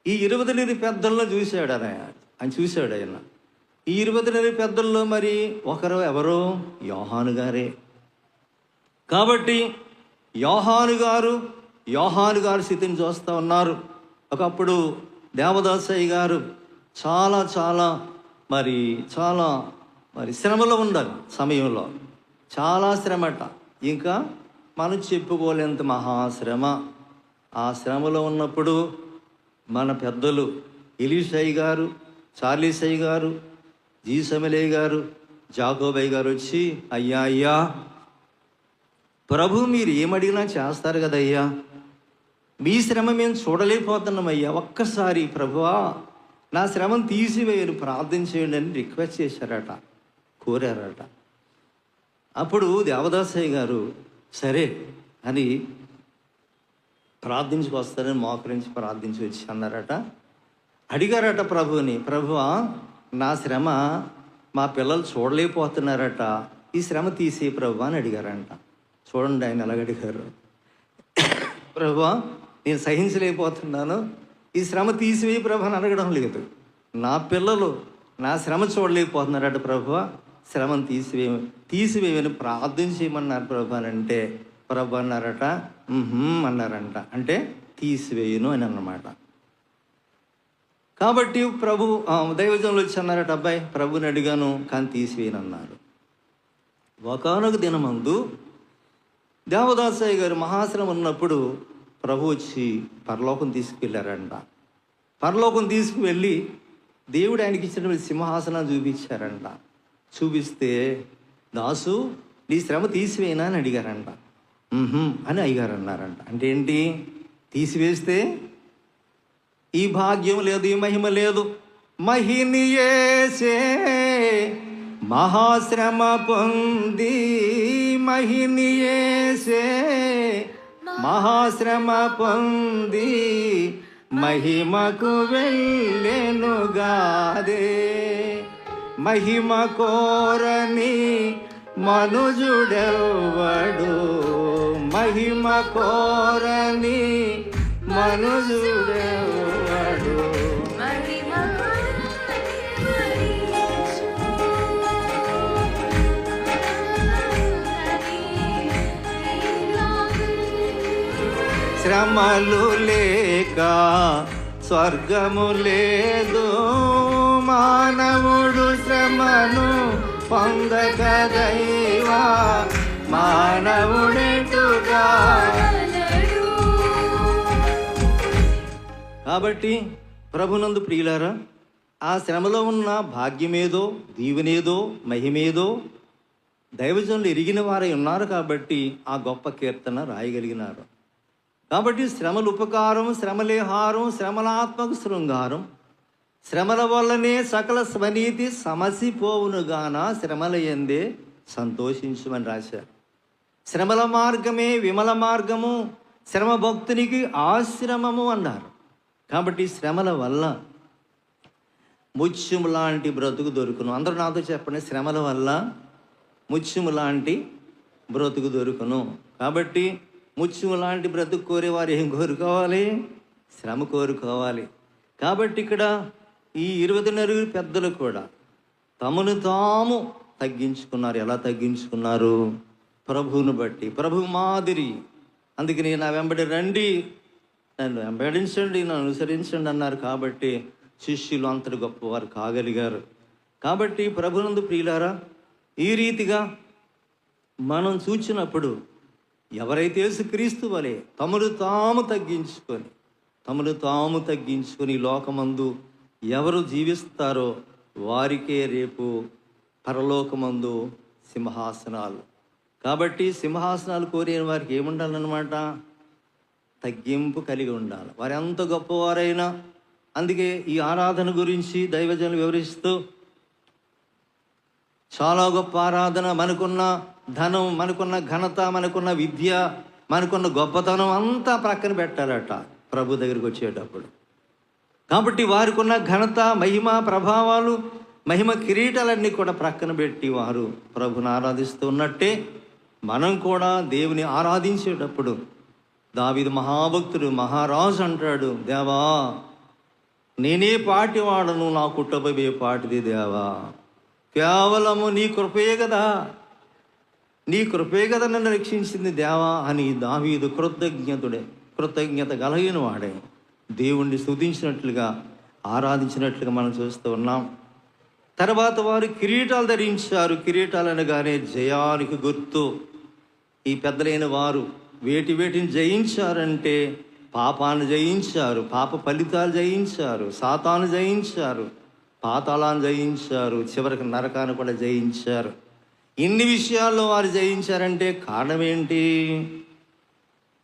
Speaker 2: ఈ 20 పెద్దల్లో చూశాడు ఆయన చూశాడు ఆయన. ఈ 20 పెద్దల్లో మరి ఎవరో యోహాను గారే. కాబట్టి యోహాను గారు స్థితిని చూస్తూ ఉన్నారు. ఒకప్పుడు దేవదాసయ్య గారు చాలా శ్రమలో ఉన్నారు. సమయంలో చాలా శ్రమట, ఇంకా మనం చెప్పుకోలేంత మహాశ్రమ. ఆ శ్రమలో ఉన్నప్పుడు మన పెద్దలు ఎలీషయ్య గారు, చార్లీసయ్య గారు, జీసమలయ్య గారు, జాకోబయ్య గారు వచ్చి, అయ్యా ప్రభు మీరు ఏమడిగినా చేస్తారు కదయ్యా, మీ శ్రమ మేము చూడలేకపోతున్నామయ్యా, ఒక్కసారి ప్రభువా నా శ్రమను తీసివేయను, ప్రార్థన చేయండి అని రిక్వెస్ట్ చేశారట, కోరారట. అప్పుడు దేవదాసయ్య గారు సరే అని ప్రార్థించుకొస్తారని మోకరించి ప్రార్థించి వచ్చి అన్నారట. అడిగారట ప్రభువుని, ప్రభువా నా శ్రమ మా పిల్లలు చూడలేకపోతున్నారట, ఈ శ్రమ తీసే ప్రభు అని అడిగారంట. చూడండి ఆయన ఎలాగడిగారు, ప్రభువా నేను సహించలేకపోతున్నాను, ఈ శ్రమ తీసివేయి ప్రభు అని అడగడం లేదు. నా పిల్లలు నా శ్రమ చూడలేకపోతున్నారట, ప్రభువా శ్రమను తీసివేయని ప్రార్థన చేయమన్నారు ప్రభు అని అంటే ప్రభు అన్నారట అన్నారంట, అంటే తీసివేయను అని అన్నమాట. కాబట్టి ప్రభు దైవజనులు వచ్చి అన్నారట, అబ్బాయి ప్రభుని అడిగాను కానీ తీసివేయను అన్నారు. ఒకానొక దినమందు దేవదాసయ్య గారు మహాశ్రమం ఉన్నప్పుడు ప్రభు వచ్చి పరలోకం తీసుకువెళ్ళారంట. పరలోకం తీసుకువెళ్ళి దేవుడు ఆయనకి ఇచ్చిన సింహాసనం చూపించారంట. చూపిస్తే దాసు నీ శ్రమ తీసివేయనా అని అడిగారంట. అని అయ్యగారు అన్నారంట. అంటే ఏంటి? తీసివేస్తే ఈ భాగ్యం లేదు, ఈ మహిమ లేదు. మహిని యేసే మహాశ్రమ పొంది, మహిని యేసే మహాశ్రమ పొంది మహిమకు వెళ్ళెనుగాదే. మహిమ కోరని మనుజుడెవ్వడు, మహిమ కోరని మనుజుడెవ్వడు. శ్రమలు లేక స్వర్గము లేదు, మానవుడు శ్రమను పొందక దైవా మానవుడెటుగా. కాబట్టి ప్రభునందు ప్రియులారా, ఆ శ్రమలో ఉన్న భాగ్యమేదో, దీవెనేదో, మహిమేదో దైవజనులు ఎరిగిన వారై ఉన్నారు కాబట్టి ఆ గొప్ప కీర్తన రాయగలిగినారు. కాబట్టి శ్రమల ఉపకారం, శ్రమలే హారం, శ్రమలాత్మక శృంగారం, శ్రమల వల్లనే సకల స్వనీతి సమసిపోవునుగాన శ్రమల యందే సంతోషించమని రాశారు. శ్రమల మార్గమే విమల మార్గము, శ్రమ భక్తునికి ఆశ్రమము అన్నారు. కాబట్టి శ్రమల వల్ల ముత్యము లాంటి బ్రతుకు దొరుకును. అందరూ నాతో చెప్పండి, శ్రమల వల్ల ముత్యము లాంటి బ్రతుకు దొరుకును. కాబట్టి ముత్యము లాంటి బ్రతుకు కోరేవారు ఏం కోరుకోవాలి? శ్రమ కోరుకోవాలి. కాబట్టి ఇక్కడ ఈ 20 పెద్దలు కూడా తమను తాము తగ్గించుకున్నారు. ఎలా తగ్గించుకున్నారు? ప్రభువును బట్టి, ప్రభు మాదిరి. అందుకని నా వెంబడి రండి, నన్ను వెంబడించండి, నన్ను అనుసరించండి అన్నారు. కాబట్టి శిష్యులు అంతటి గొప్పవారు కాగలిగారు. కాబట్టి ప్రభునందు ప్రియులారా, ఈ రీతిగా మనం చూచినప్పుడు ఎవరైతే యేసుక్రీస్తు వలె తమను తాము తగ్గించుకొని లోకమందు ఎవరు జీవిస్తారో వారికే రేపు పరలోకమందు సింహాసనాలు. కాబట్టి సింహాసనాలు కోరే వారికి ఏముండాలన్నమాట? తగ్గింపు కలిగి ఉండాలి. వారు ఎంత గొప్పవారైనా. అందుకే ఈ ఆరాధన గురించి దైవజనులు వివరిస్తూ చాలా గొప్ప ఆరాధన, మనకున్న ధనం, మనకున్న ఘనత, మనకున్న విద్య, మనకున్న గొప్పతనం అంతా ప్రక్కన పెట్టాలట ప్రభు దగ్గరికి వచ్చేటప్పుడు. కాబట్టి వారికి ఉన్న ఘనత, మహిమ, ప్రభావాలు, మహిమ కిరీటాలన్నీ కూడా ప్రక్కన పెట్టి వారు ప్రభుని ఆరాధిస్తూ ఉన్నట్టే మనం కూడా దేవుని ఆరాధించేటప్పుడు దావీదు మహాభక్తుడు, మహారాజు అంటాడు, దేవా నేనే పాటివాడను, నా కుటుంబమే పాటిది దేవా, కేవలము నీ కృపే కదా నన్ను రక్షించింది దేవా అని దావీదు కృతజ్ఞత కలిగిన వాడే దేవుణ్ణి స్తుతించినట్లుగా, ఆరాధించినట్లుగా మనం చూస్తూ ఉన్నాం. తర్వాత వారు కిరీటాలు ధరించారు. కిరీటాలు అనగానే జయానికి గుర్తు. ఈ పెద్దలైన వారు వేటిని జయించారంటే పాపాన్ని జయించారు, పాప ఫలితాలు జయించారు, సాతాను జయించారు, పాతాళాన్ని జయించారు, చివరికి నరకాన్ని కూడా జయించారు. ఇన్ని విషయాల్లో వారు జయించారంటే కారణం ఏంటి?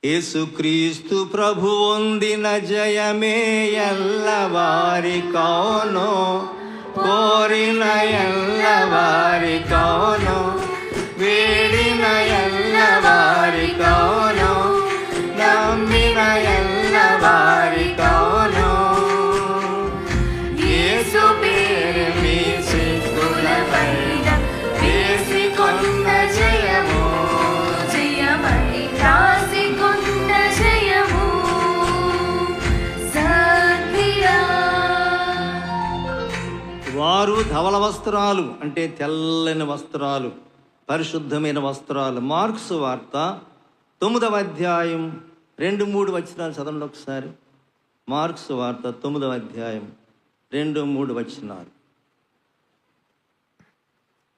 Speaker 2: యేసుక్రీస్తు ప్రభు పొందిన జయమే ఎల్లవారి కౌను, కోరిన ఎల్లవారి కౌను, వేడిన ఎల్లవారి కౌను, నమ్మిన ఎల్లవారి కౌను. యేసు పేరు మీ సిక్కుల పైన వేసి కొన్న జయము, జయమ వారు ధవల వస్త్రాలు అంటే తెల్లని వస్త్రాలు, పరిశుద్ధమైన వస్త్రాలు. మార్క్స్ వార్త 9వ అధ్యాయం 2-3 వచనాలు చదవండి ఒకసారి. మార్క్స్ వార్త 9వ అధ్యాయం 2-3 వచనాలు.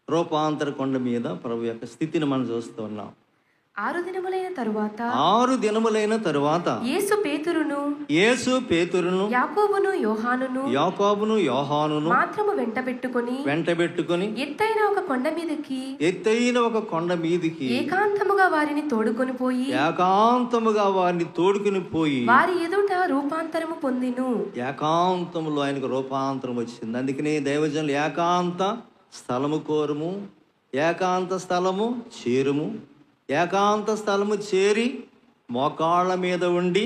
Speaker 2: రూపాంతర కొండ మీద ప్రభు యొక్క స్థితిని మనం చూస్తూ ఉన్నాం.
Speaker 3: 6 దినములైన తరువాత యేసు పేతురును యాకోబును యోహానును మాత్రము వెంట పెట్టుకొని ఎత్తైన ఒక కొండ మీదికి ఏకాంతముగా వారిని తోడుకొని పోయి వారి ఎదుట రూపాంతరము పొందెను.
Speaker 2: ఏకాంతములో ఆయనకు రూపాంతరం వచ్చింది. అందుకనే దైవజనులు ఏకాంత స్థలము కోరుము, ఏకాంత స్థలము చేరుము, ఏకాంత స్థలము చేరి మోకాళ్ళ మీద ఉండి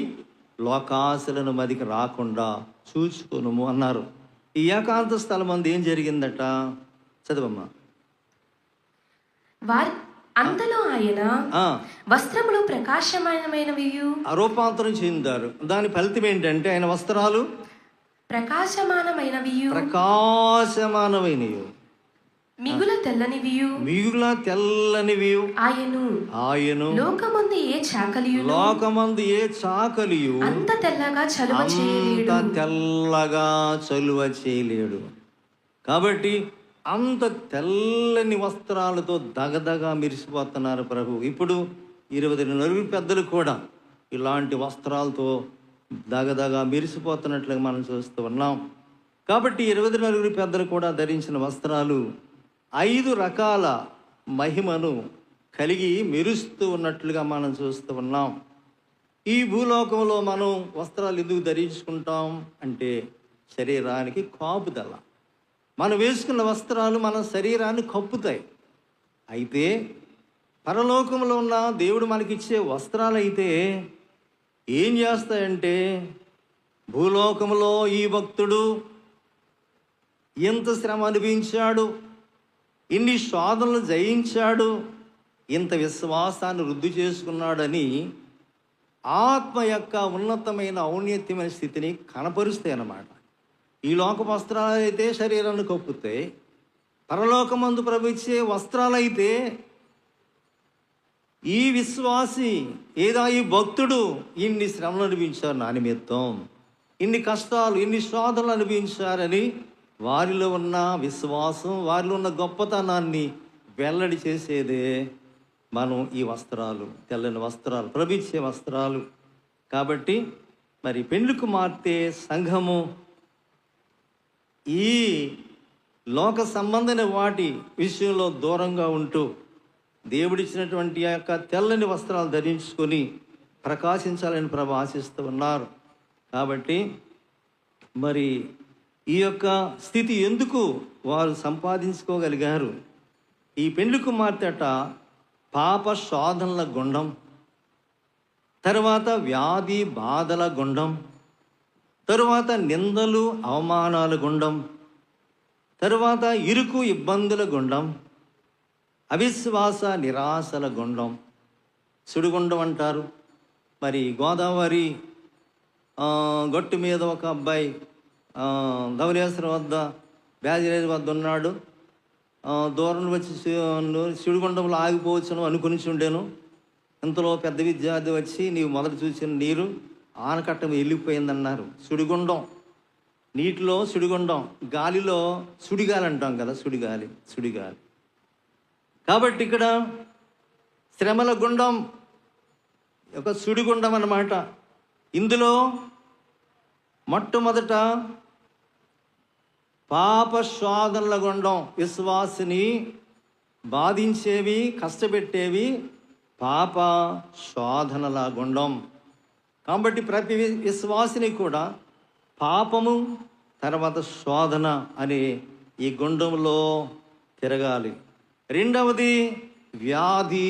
Speaker 2: లోకాశలను మదికి రాకుండా చూచుకొనుము అన్నారు. ఈ ఏకాంత స్థలం అందు ఏం జరిగిందట? చదవమ్మా.
Speaker 3: అంతలో ఆయన వస్త్రములు ప్రకాశమానమైనవి
Speaker 2: రూపాంతరం చెందారు. దాని ఫలితం ఏంటంటే ఆయన వస్త్రాలు
Speaker 3: ప్రకాశమానమైనవి
Speaker 2: మిగుల తెల్లనివి ఆయను లోకమందు ఏ చాకలియు అంత తెల్లగా చలువ చేయలేడు. కాబట్టి అంత తెల్లని వస్త్రాలతో దగదగా మెరిసిపోతున్నారు ప్రభు. ఇప్పుడు 20 పెద్దలు కూడా ఇలాంటి వస్త్రాలతో దగదగా మెరిసిపోతున్నట్లుగా మనం చూస్తూ ఉన్నాం. కాబట్టి 20 పెద్దలు కూడా ధరించిన వస్త్రాలు 5 రకాల మహిమను కలిగి మెరుస్తూ ఉన్నట్లుగా మనం చూస్తూ ఉన్నాం. ఈ భూలోకంలో మనం వస్త్రాలు ఎందుకు ధరించుకుంటాం అంటే శరీరానికి కాపుదల. మనం వేసుకున్న వస్త్రాలు మన శరీరాన్ని కప్పుతాయి. అయితే పరలోకంలో ఉన్న దేవుడు మనకిచ్చే వస్త్రాలు అయితే ఏం చేస్తాయంటే, భూలోకంలో ఈ భక్తుడు ఎంత శ్రమ అనుభవించాడు, ఇన్ని శోధనలు జయించాడు, ఇంత విశ్వాసాన్ని వృద్ధి చేసుకున్నాడని ఆత్మ యొక్క ఉన్నతమైన ఔన్నత్యమైన స్థితిని కనపరుస్తాయి అన్నమాట. ఈ లోక వస్త్రాలు అయితే శరీరాన్ని కప్పుతాయి, పరలోకమందు ప్రభు వస్త్రాలైతే ఈ విశ్వాసి ఈ భక్తుడు ఇన్ని శ్రమలు అనుభవించారు నా నిమిత్తం, ఇన్ని కష్టాలు ఇన్ని శోధనలు అనుభవించారని వారిలో ఉన్న విశ్వాసం, వారిలో ఉన్న గొప్పతనాన్ని వెల్లడి చేసేదే మనం ఈ వస్త్రాలు, తెల్లని వస్త్రాలు, ప్రభు వస్త్రాలు. కాబట్టి మరి పెండ్లి కుమార్తె సంఘము ఈ లోక సంబంధమైన వాటి విషయంలో దూరంగా ఉంటూ దేవుడిచ్చినటువంటి యొక్క తెల్లని వస్త్రాలు ధరించుకొని ప్రకాశించాలని ప్రభు ఆశిస్తూ ఉన్నారు. కాబట్టి మరి ఈ యొక్క స్థితి ఎందుకు వారు సంపాదించుకోగలిగారు? ఈ పెండ్లి కుమార్తెట పాప శోధనల గుండం, తర్వాత వ్యాధి బాధల గుండం, తరువాత నిందలు అవమానాల గుండం, తరువాత ఇరుకు ఇబ్బందుల గుండం, అవిశ్వాస నిరాశల గుండం, సుడిగుండం అంటారు. మరి గోదావరి గట్టు మీద ఒక అబ్బాయి ధవళేశ్వరం వద్ద బ్యాజిరేజ్ వద్ద ఉన్నాడు. దూరం వచ్చి సుడిగుండంలో ఆగిపోవచ్చును అనుకుని ఉండేను. ఇంతలో పెద్ద విద్యార్థి వచ్చి నీవు మొదట చూసిన నీరు ఆనకట్ట వెళ్ళిపోయిందన్నారు. సుడిగుండం, నీటిలో సుడిగుండం, గాలిలో సుడిగాలి అంటాం కదా, సుడిగాలి. కాబట్టి ఇక్కడ శ్రమల గుండం ఒక సుడిగుండం అన్నమాట. ఇందులో మొట్టమొదట పాప శోధనల గుండం, విశ్వాసిని బాధించేవి, కష్టపెట్టేవి పాప శోధనల గుండం. కాబట్టి ప్రతి విశ్వాసిని కూడా పాపము తర్వాత శోధన అనే ఈ గుండంలో తిరగాలి. రెండవది వ్యాధి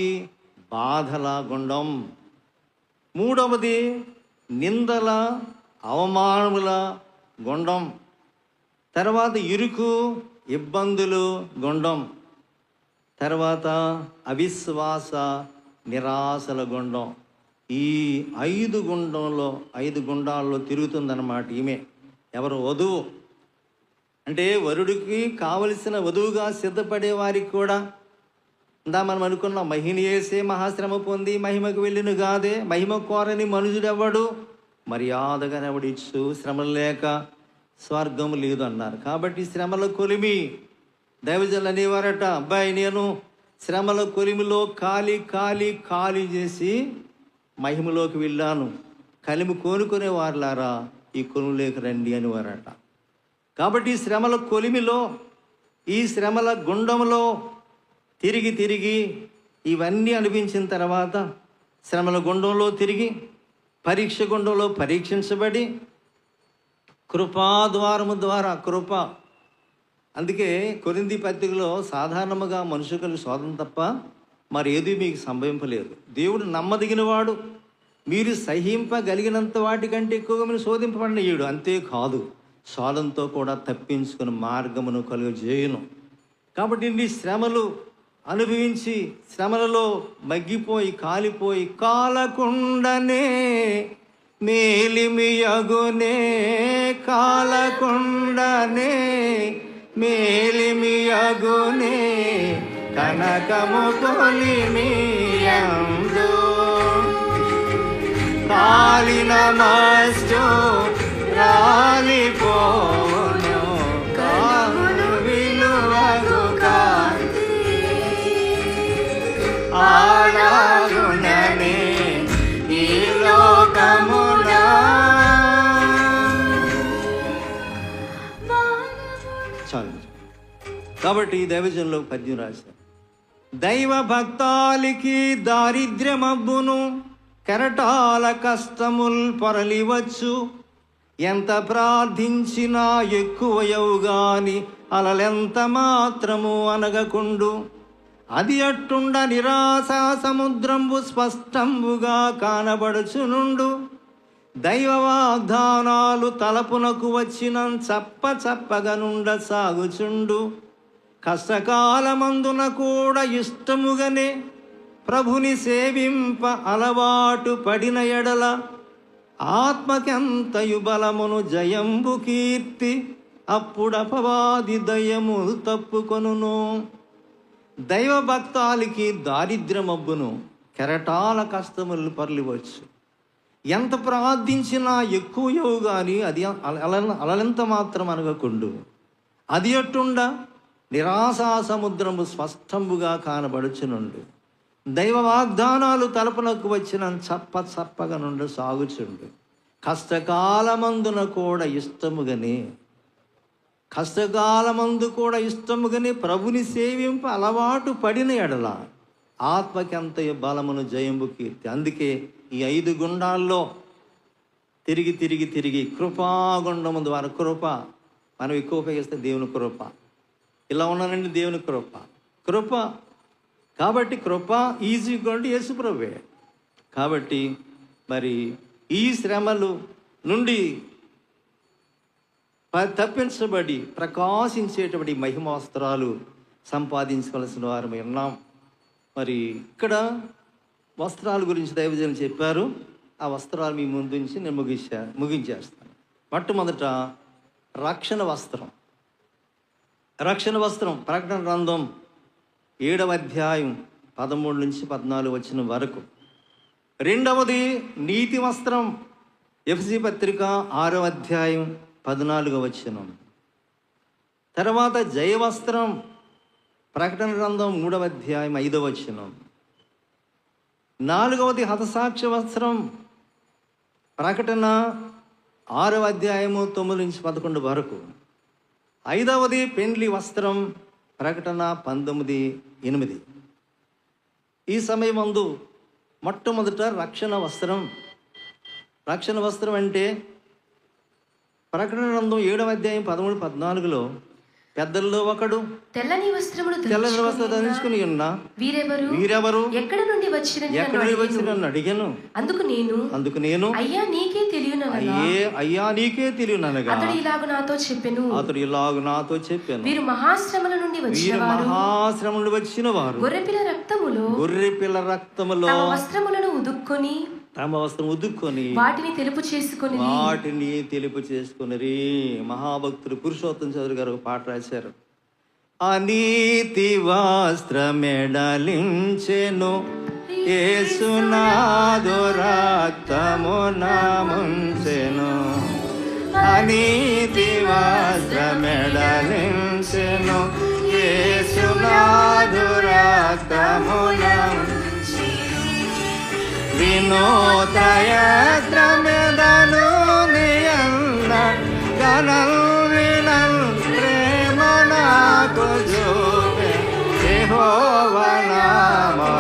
Speaker 2: బాధల గుండం, మూడవది నిందల అవమానముల గుండం, తర్వాత ఇరుకు ఇబ్బందులు గుండం, తర్వాత అవిశ్వాస నిరాశల గుండం. ఈ 5 గుండాల్లో తిరుగుతుందన్నమాట ఈమె. ఎవరు? వధువు. అంటే వరుడికి కావలసిన వధువుగా సిద్ధపడే వారికి కూడా మనం అనుకున్నాం, మహిని వేసే మహాశ్రమ పొంది మహిమకు వెళ్ళిన కాదే, మహిమ కోరని మనుషుడెవడు, మర్యాదగానెవడిచ్చు, శ్రమలు లేక స్వర్గం లేదు అన్నారు. కాబట్టి శ్రమల కొలిమి దైవజనులు అనేవారట, అబ్బాయి నేను శ్రమల కొలిమిలో ఖాళీ చేసి మహిమలోకి వెళ్ళాను, కలిమి కోనుకునే వారులారా ఈ కొలుములోకి రండి అనేవారట. కాబట్టి ఈ శ్రమల కొలిమిలో, ఈ శ్రమల గుండంలో తిరిగి ఇవన్నీ అనిపించిన తర్వాత శ్రమల గుండంలో తిరిగి పరీక్ష గుండంలో పరీక్షించబడి కృపాద్వారము ద్వారా కృప. అందుకే కొరింథీ పత్రికలో సాధారణముగా మనుషులకు శోధన తప్ప మరి ఏది మీకు సంభవింపలేదు. దేవుడు నమ్మదగినవాడు, మీరు సహింపగలిగినంత వాటికంటే ఎక్కువగా మీరు శోధింపబడినయుడు. అంతేకాదు శోధనతో కూడా తప్పించుకుని మార్గమును కలుగజేయును. కాబట్టి ఇన్ని శ్రమలు అనుభవించి శ్రమలలో మగ్గిపోయి కాలిపోయి కాలకుండనే మేలిమియగునే, కాలకుండనే మేలిమియగునే, కనకము కొలిమియందు కాలిన మస్టు రాలిపోను, కామును విలువగు కాంతి ఆలాగుననే ఈ లోకమున. చాలు. కాబట్టి దైవజనులు పద్యం రాశారు, దైవ భక్తాలికి దారిద్ర్యమబ్బును, కెరటాల కష్టముల్ పొరలివచ్చు, ఎంత ప్రార్థించినా ఎక్కువయవు గాని అలలెంత మాత్రము అనగకుండు, అది అట్టుండ నిరాశా సముద్రంబు స్పష్టంబుగా కానబడుచునుండు, దైవ వాగ్దానాలు తలపునకు వచ్చిన చప్పగా నుండ సాగుచుండు, కష్టకాలమందున కూడా ఇష్టముగానే ప్రభుని సేవింప అలవాటు పడిన ఎడల ఆత్మకెంతయు బలమును జయంబు కీర్తి, అప్పుడపవాది దయము తప్పుకొనును. దైవ భక్తాలికి దారిద్ర్యమబ్బును, కెరటాల కష్టములు పర్లివచ్చు, ఎంత ప్రార్థించినా ఎక్కువయవు గాని అది అలలెంత మాత్రం అనగకుండు, అది అట్టుండ నిరాశా సముద్రము స్పష్టంబుగా కానబడుచునుండు, దైవ వాగ్దానాలు తలపునకు వచ్చిన చప్పగా నుండి సాగుచుండు, కష్టకాలమందున కూడా ఇష్టముగానే ప్రభుని సేవింప అలవాటు పడిన ఎడల ఆత్మకెంత బలమును జయంబు కీర్తి. అందుకే ఈ 5 గుండాల్లో తిరిగి కృపాగుండము ద్వారా కృప మనం ఎక్కువ ఉపయోగిస్తే దేవుని కృప, ఇలా ఉన్నానండి దేవుని కృప. కాబట్టి కృప ఈజీ కొంటే యేసు ప్రభువే. కాబట్టి మరి ఈ శ్రమలు నుండి తప్పించబడి ప్రకాశించేటువంటి మహిమాస్త్రాలు సంపాదించవలసిన వారమై ఉన్నాం. మరి ఇక్కడ వస్త్రాల గురించి దైవజనులు చెప్పారు. ఆ వస్త్రాలు మీ ముందు నుంచి నేను ముగించేస్తాను. మొట్టమొదట రక్షణ వస్త్రం ప్రకటన గ్రంథం 7వ అధ్యాయం 13 నుంచి 14 వచ్చిన వరకు. రెండవది నీతి వస్త్రం ఎఫెసీ పత్రిక 6వ అధ్యాయం 14వ వచనం. తర్వాత జయవస్త్రం ప్రకటన గ్రంథం 3వ అధ్యాయం 5వ వచనం. నాలుగవది హతసాక్ష్య వస్త్రం ప్రకటన 6వ అధ్యాయము 9 నుంచి 11 వరకు. ఐదవది పెండ్లి వస్త్రం ప్రకటన 19:8. ఈ సమయం ముందు మొట్టమొదట రక్షణ వస్త్రం అంటే ప్రకటన గ్రంథం 7వ అధ్యాయం 13-14లో పెద్దల్లో ఒకడు తెల్లని వస్త్రములు ధరించుకుని ఉన్న వీరెవరు ఎక్కడ నుండి వచ్చిన అడిగాను. అందుకు నేను అయ్యా నీకే తెలియననగా అతడు ఇలాగు నాతో చెప్పెను, వీరు మహాశ్రమల నుండి వచ్చిన వారు గొర్రెపిల్ల రక్తములో వస్త్రములను తమ వస్త్రం ఉదుక్కొని
Speaker 3: వాటిని తెలుపు
Speaker 2: చేసుకుని మహాభక్తుడు పురుషోత్తం చౌదరి గారు ఒక పాట రాశారు. అనీతి వస్త్రమెడలించెను యేసునాదు రక్తము నాముంచెను. అనీతి వస్త్రమెడలించెను యేసునాదు రక్తము వినోదయద్రమెదను నియన్న గణం వినన్ ప్రేమ నాకు చూపే యెహోవా నామరలాలించెను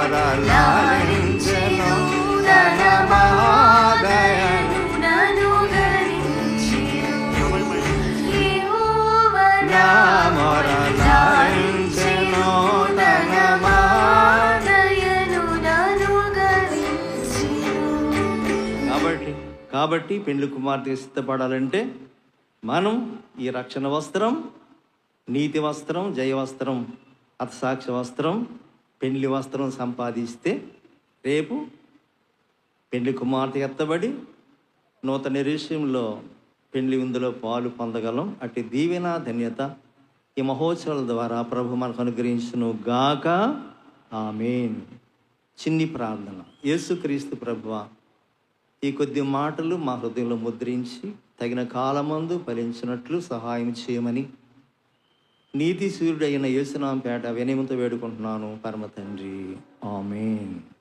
Speaker 2: తన మహాదయను నామరలాలించెను తన కాబట్టి పెండ్లి కుమార్తె సిద్ధపడాలంటే మనం ఈ రక్షణ వస్త్రం, నీతి వస్త్రం, జయ వస్త్రం, హతసాక్షి వస్త్రం, పెండ్లి వస్త్రం సంపాదిస్తే రేపు పెండ్లి కుమార్తె ఎత్తబడి నూతన నిరీక్షంలో పెండ్లి విందులో పాలు పొందగలం. అట్టి దీవెన ధన్యత ఈ మహోత్సవాల ద్వారా ప్రభు మనకు అనుగ్రహించును గాక. ఆమేన్. చిన్ని ప్రార్థన. యేసుక్రీస్తు ప్రభువా, ఈ కొద్ది మాటలు మా హృదయంలో ముద్రించి తగిన కాలమందు ఫలించినట్లు సహాయం చేయమని నీతి సూర్యుడైన యేసునామం పేట వినయంతో వేడుకుంటున్నాను పరమ తండ్రి. ఆమేన్.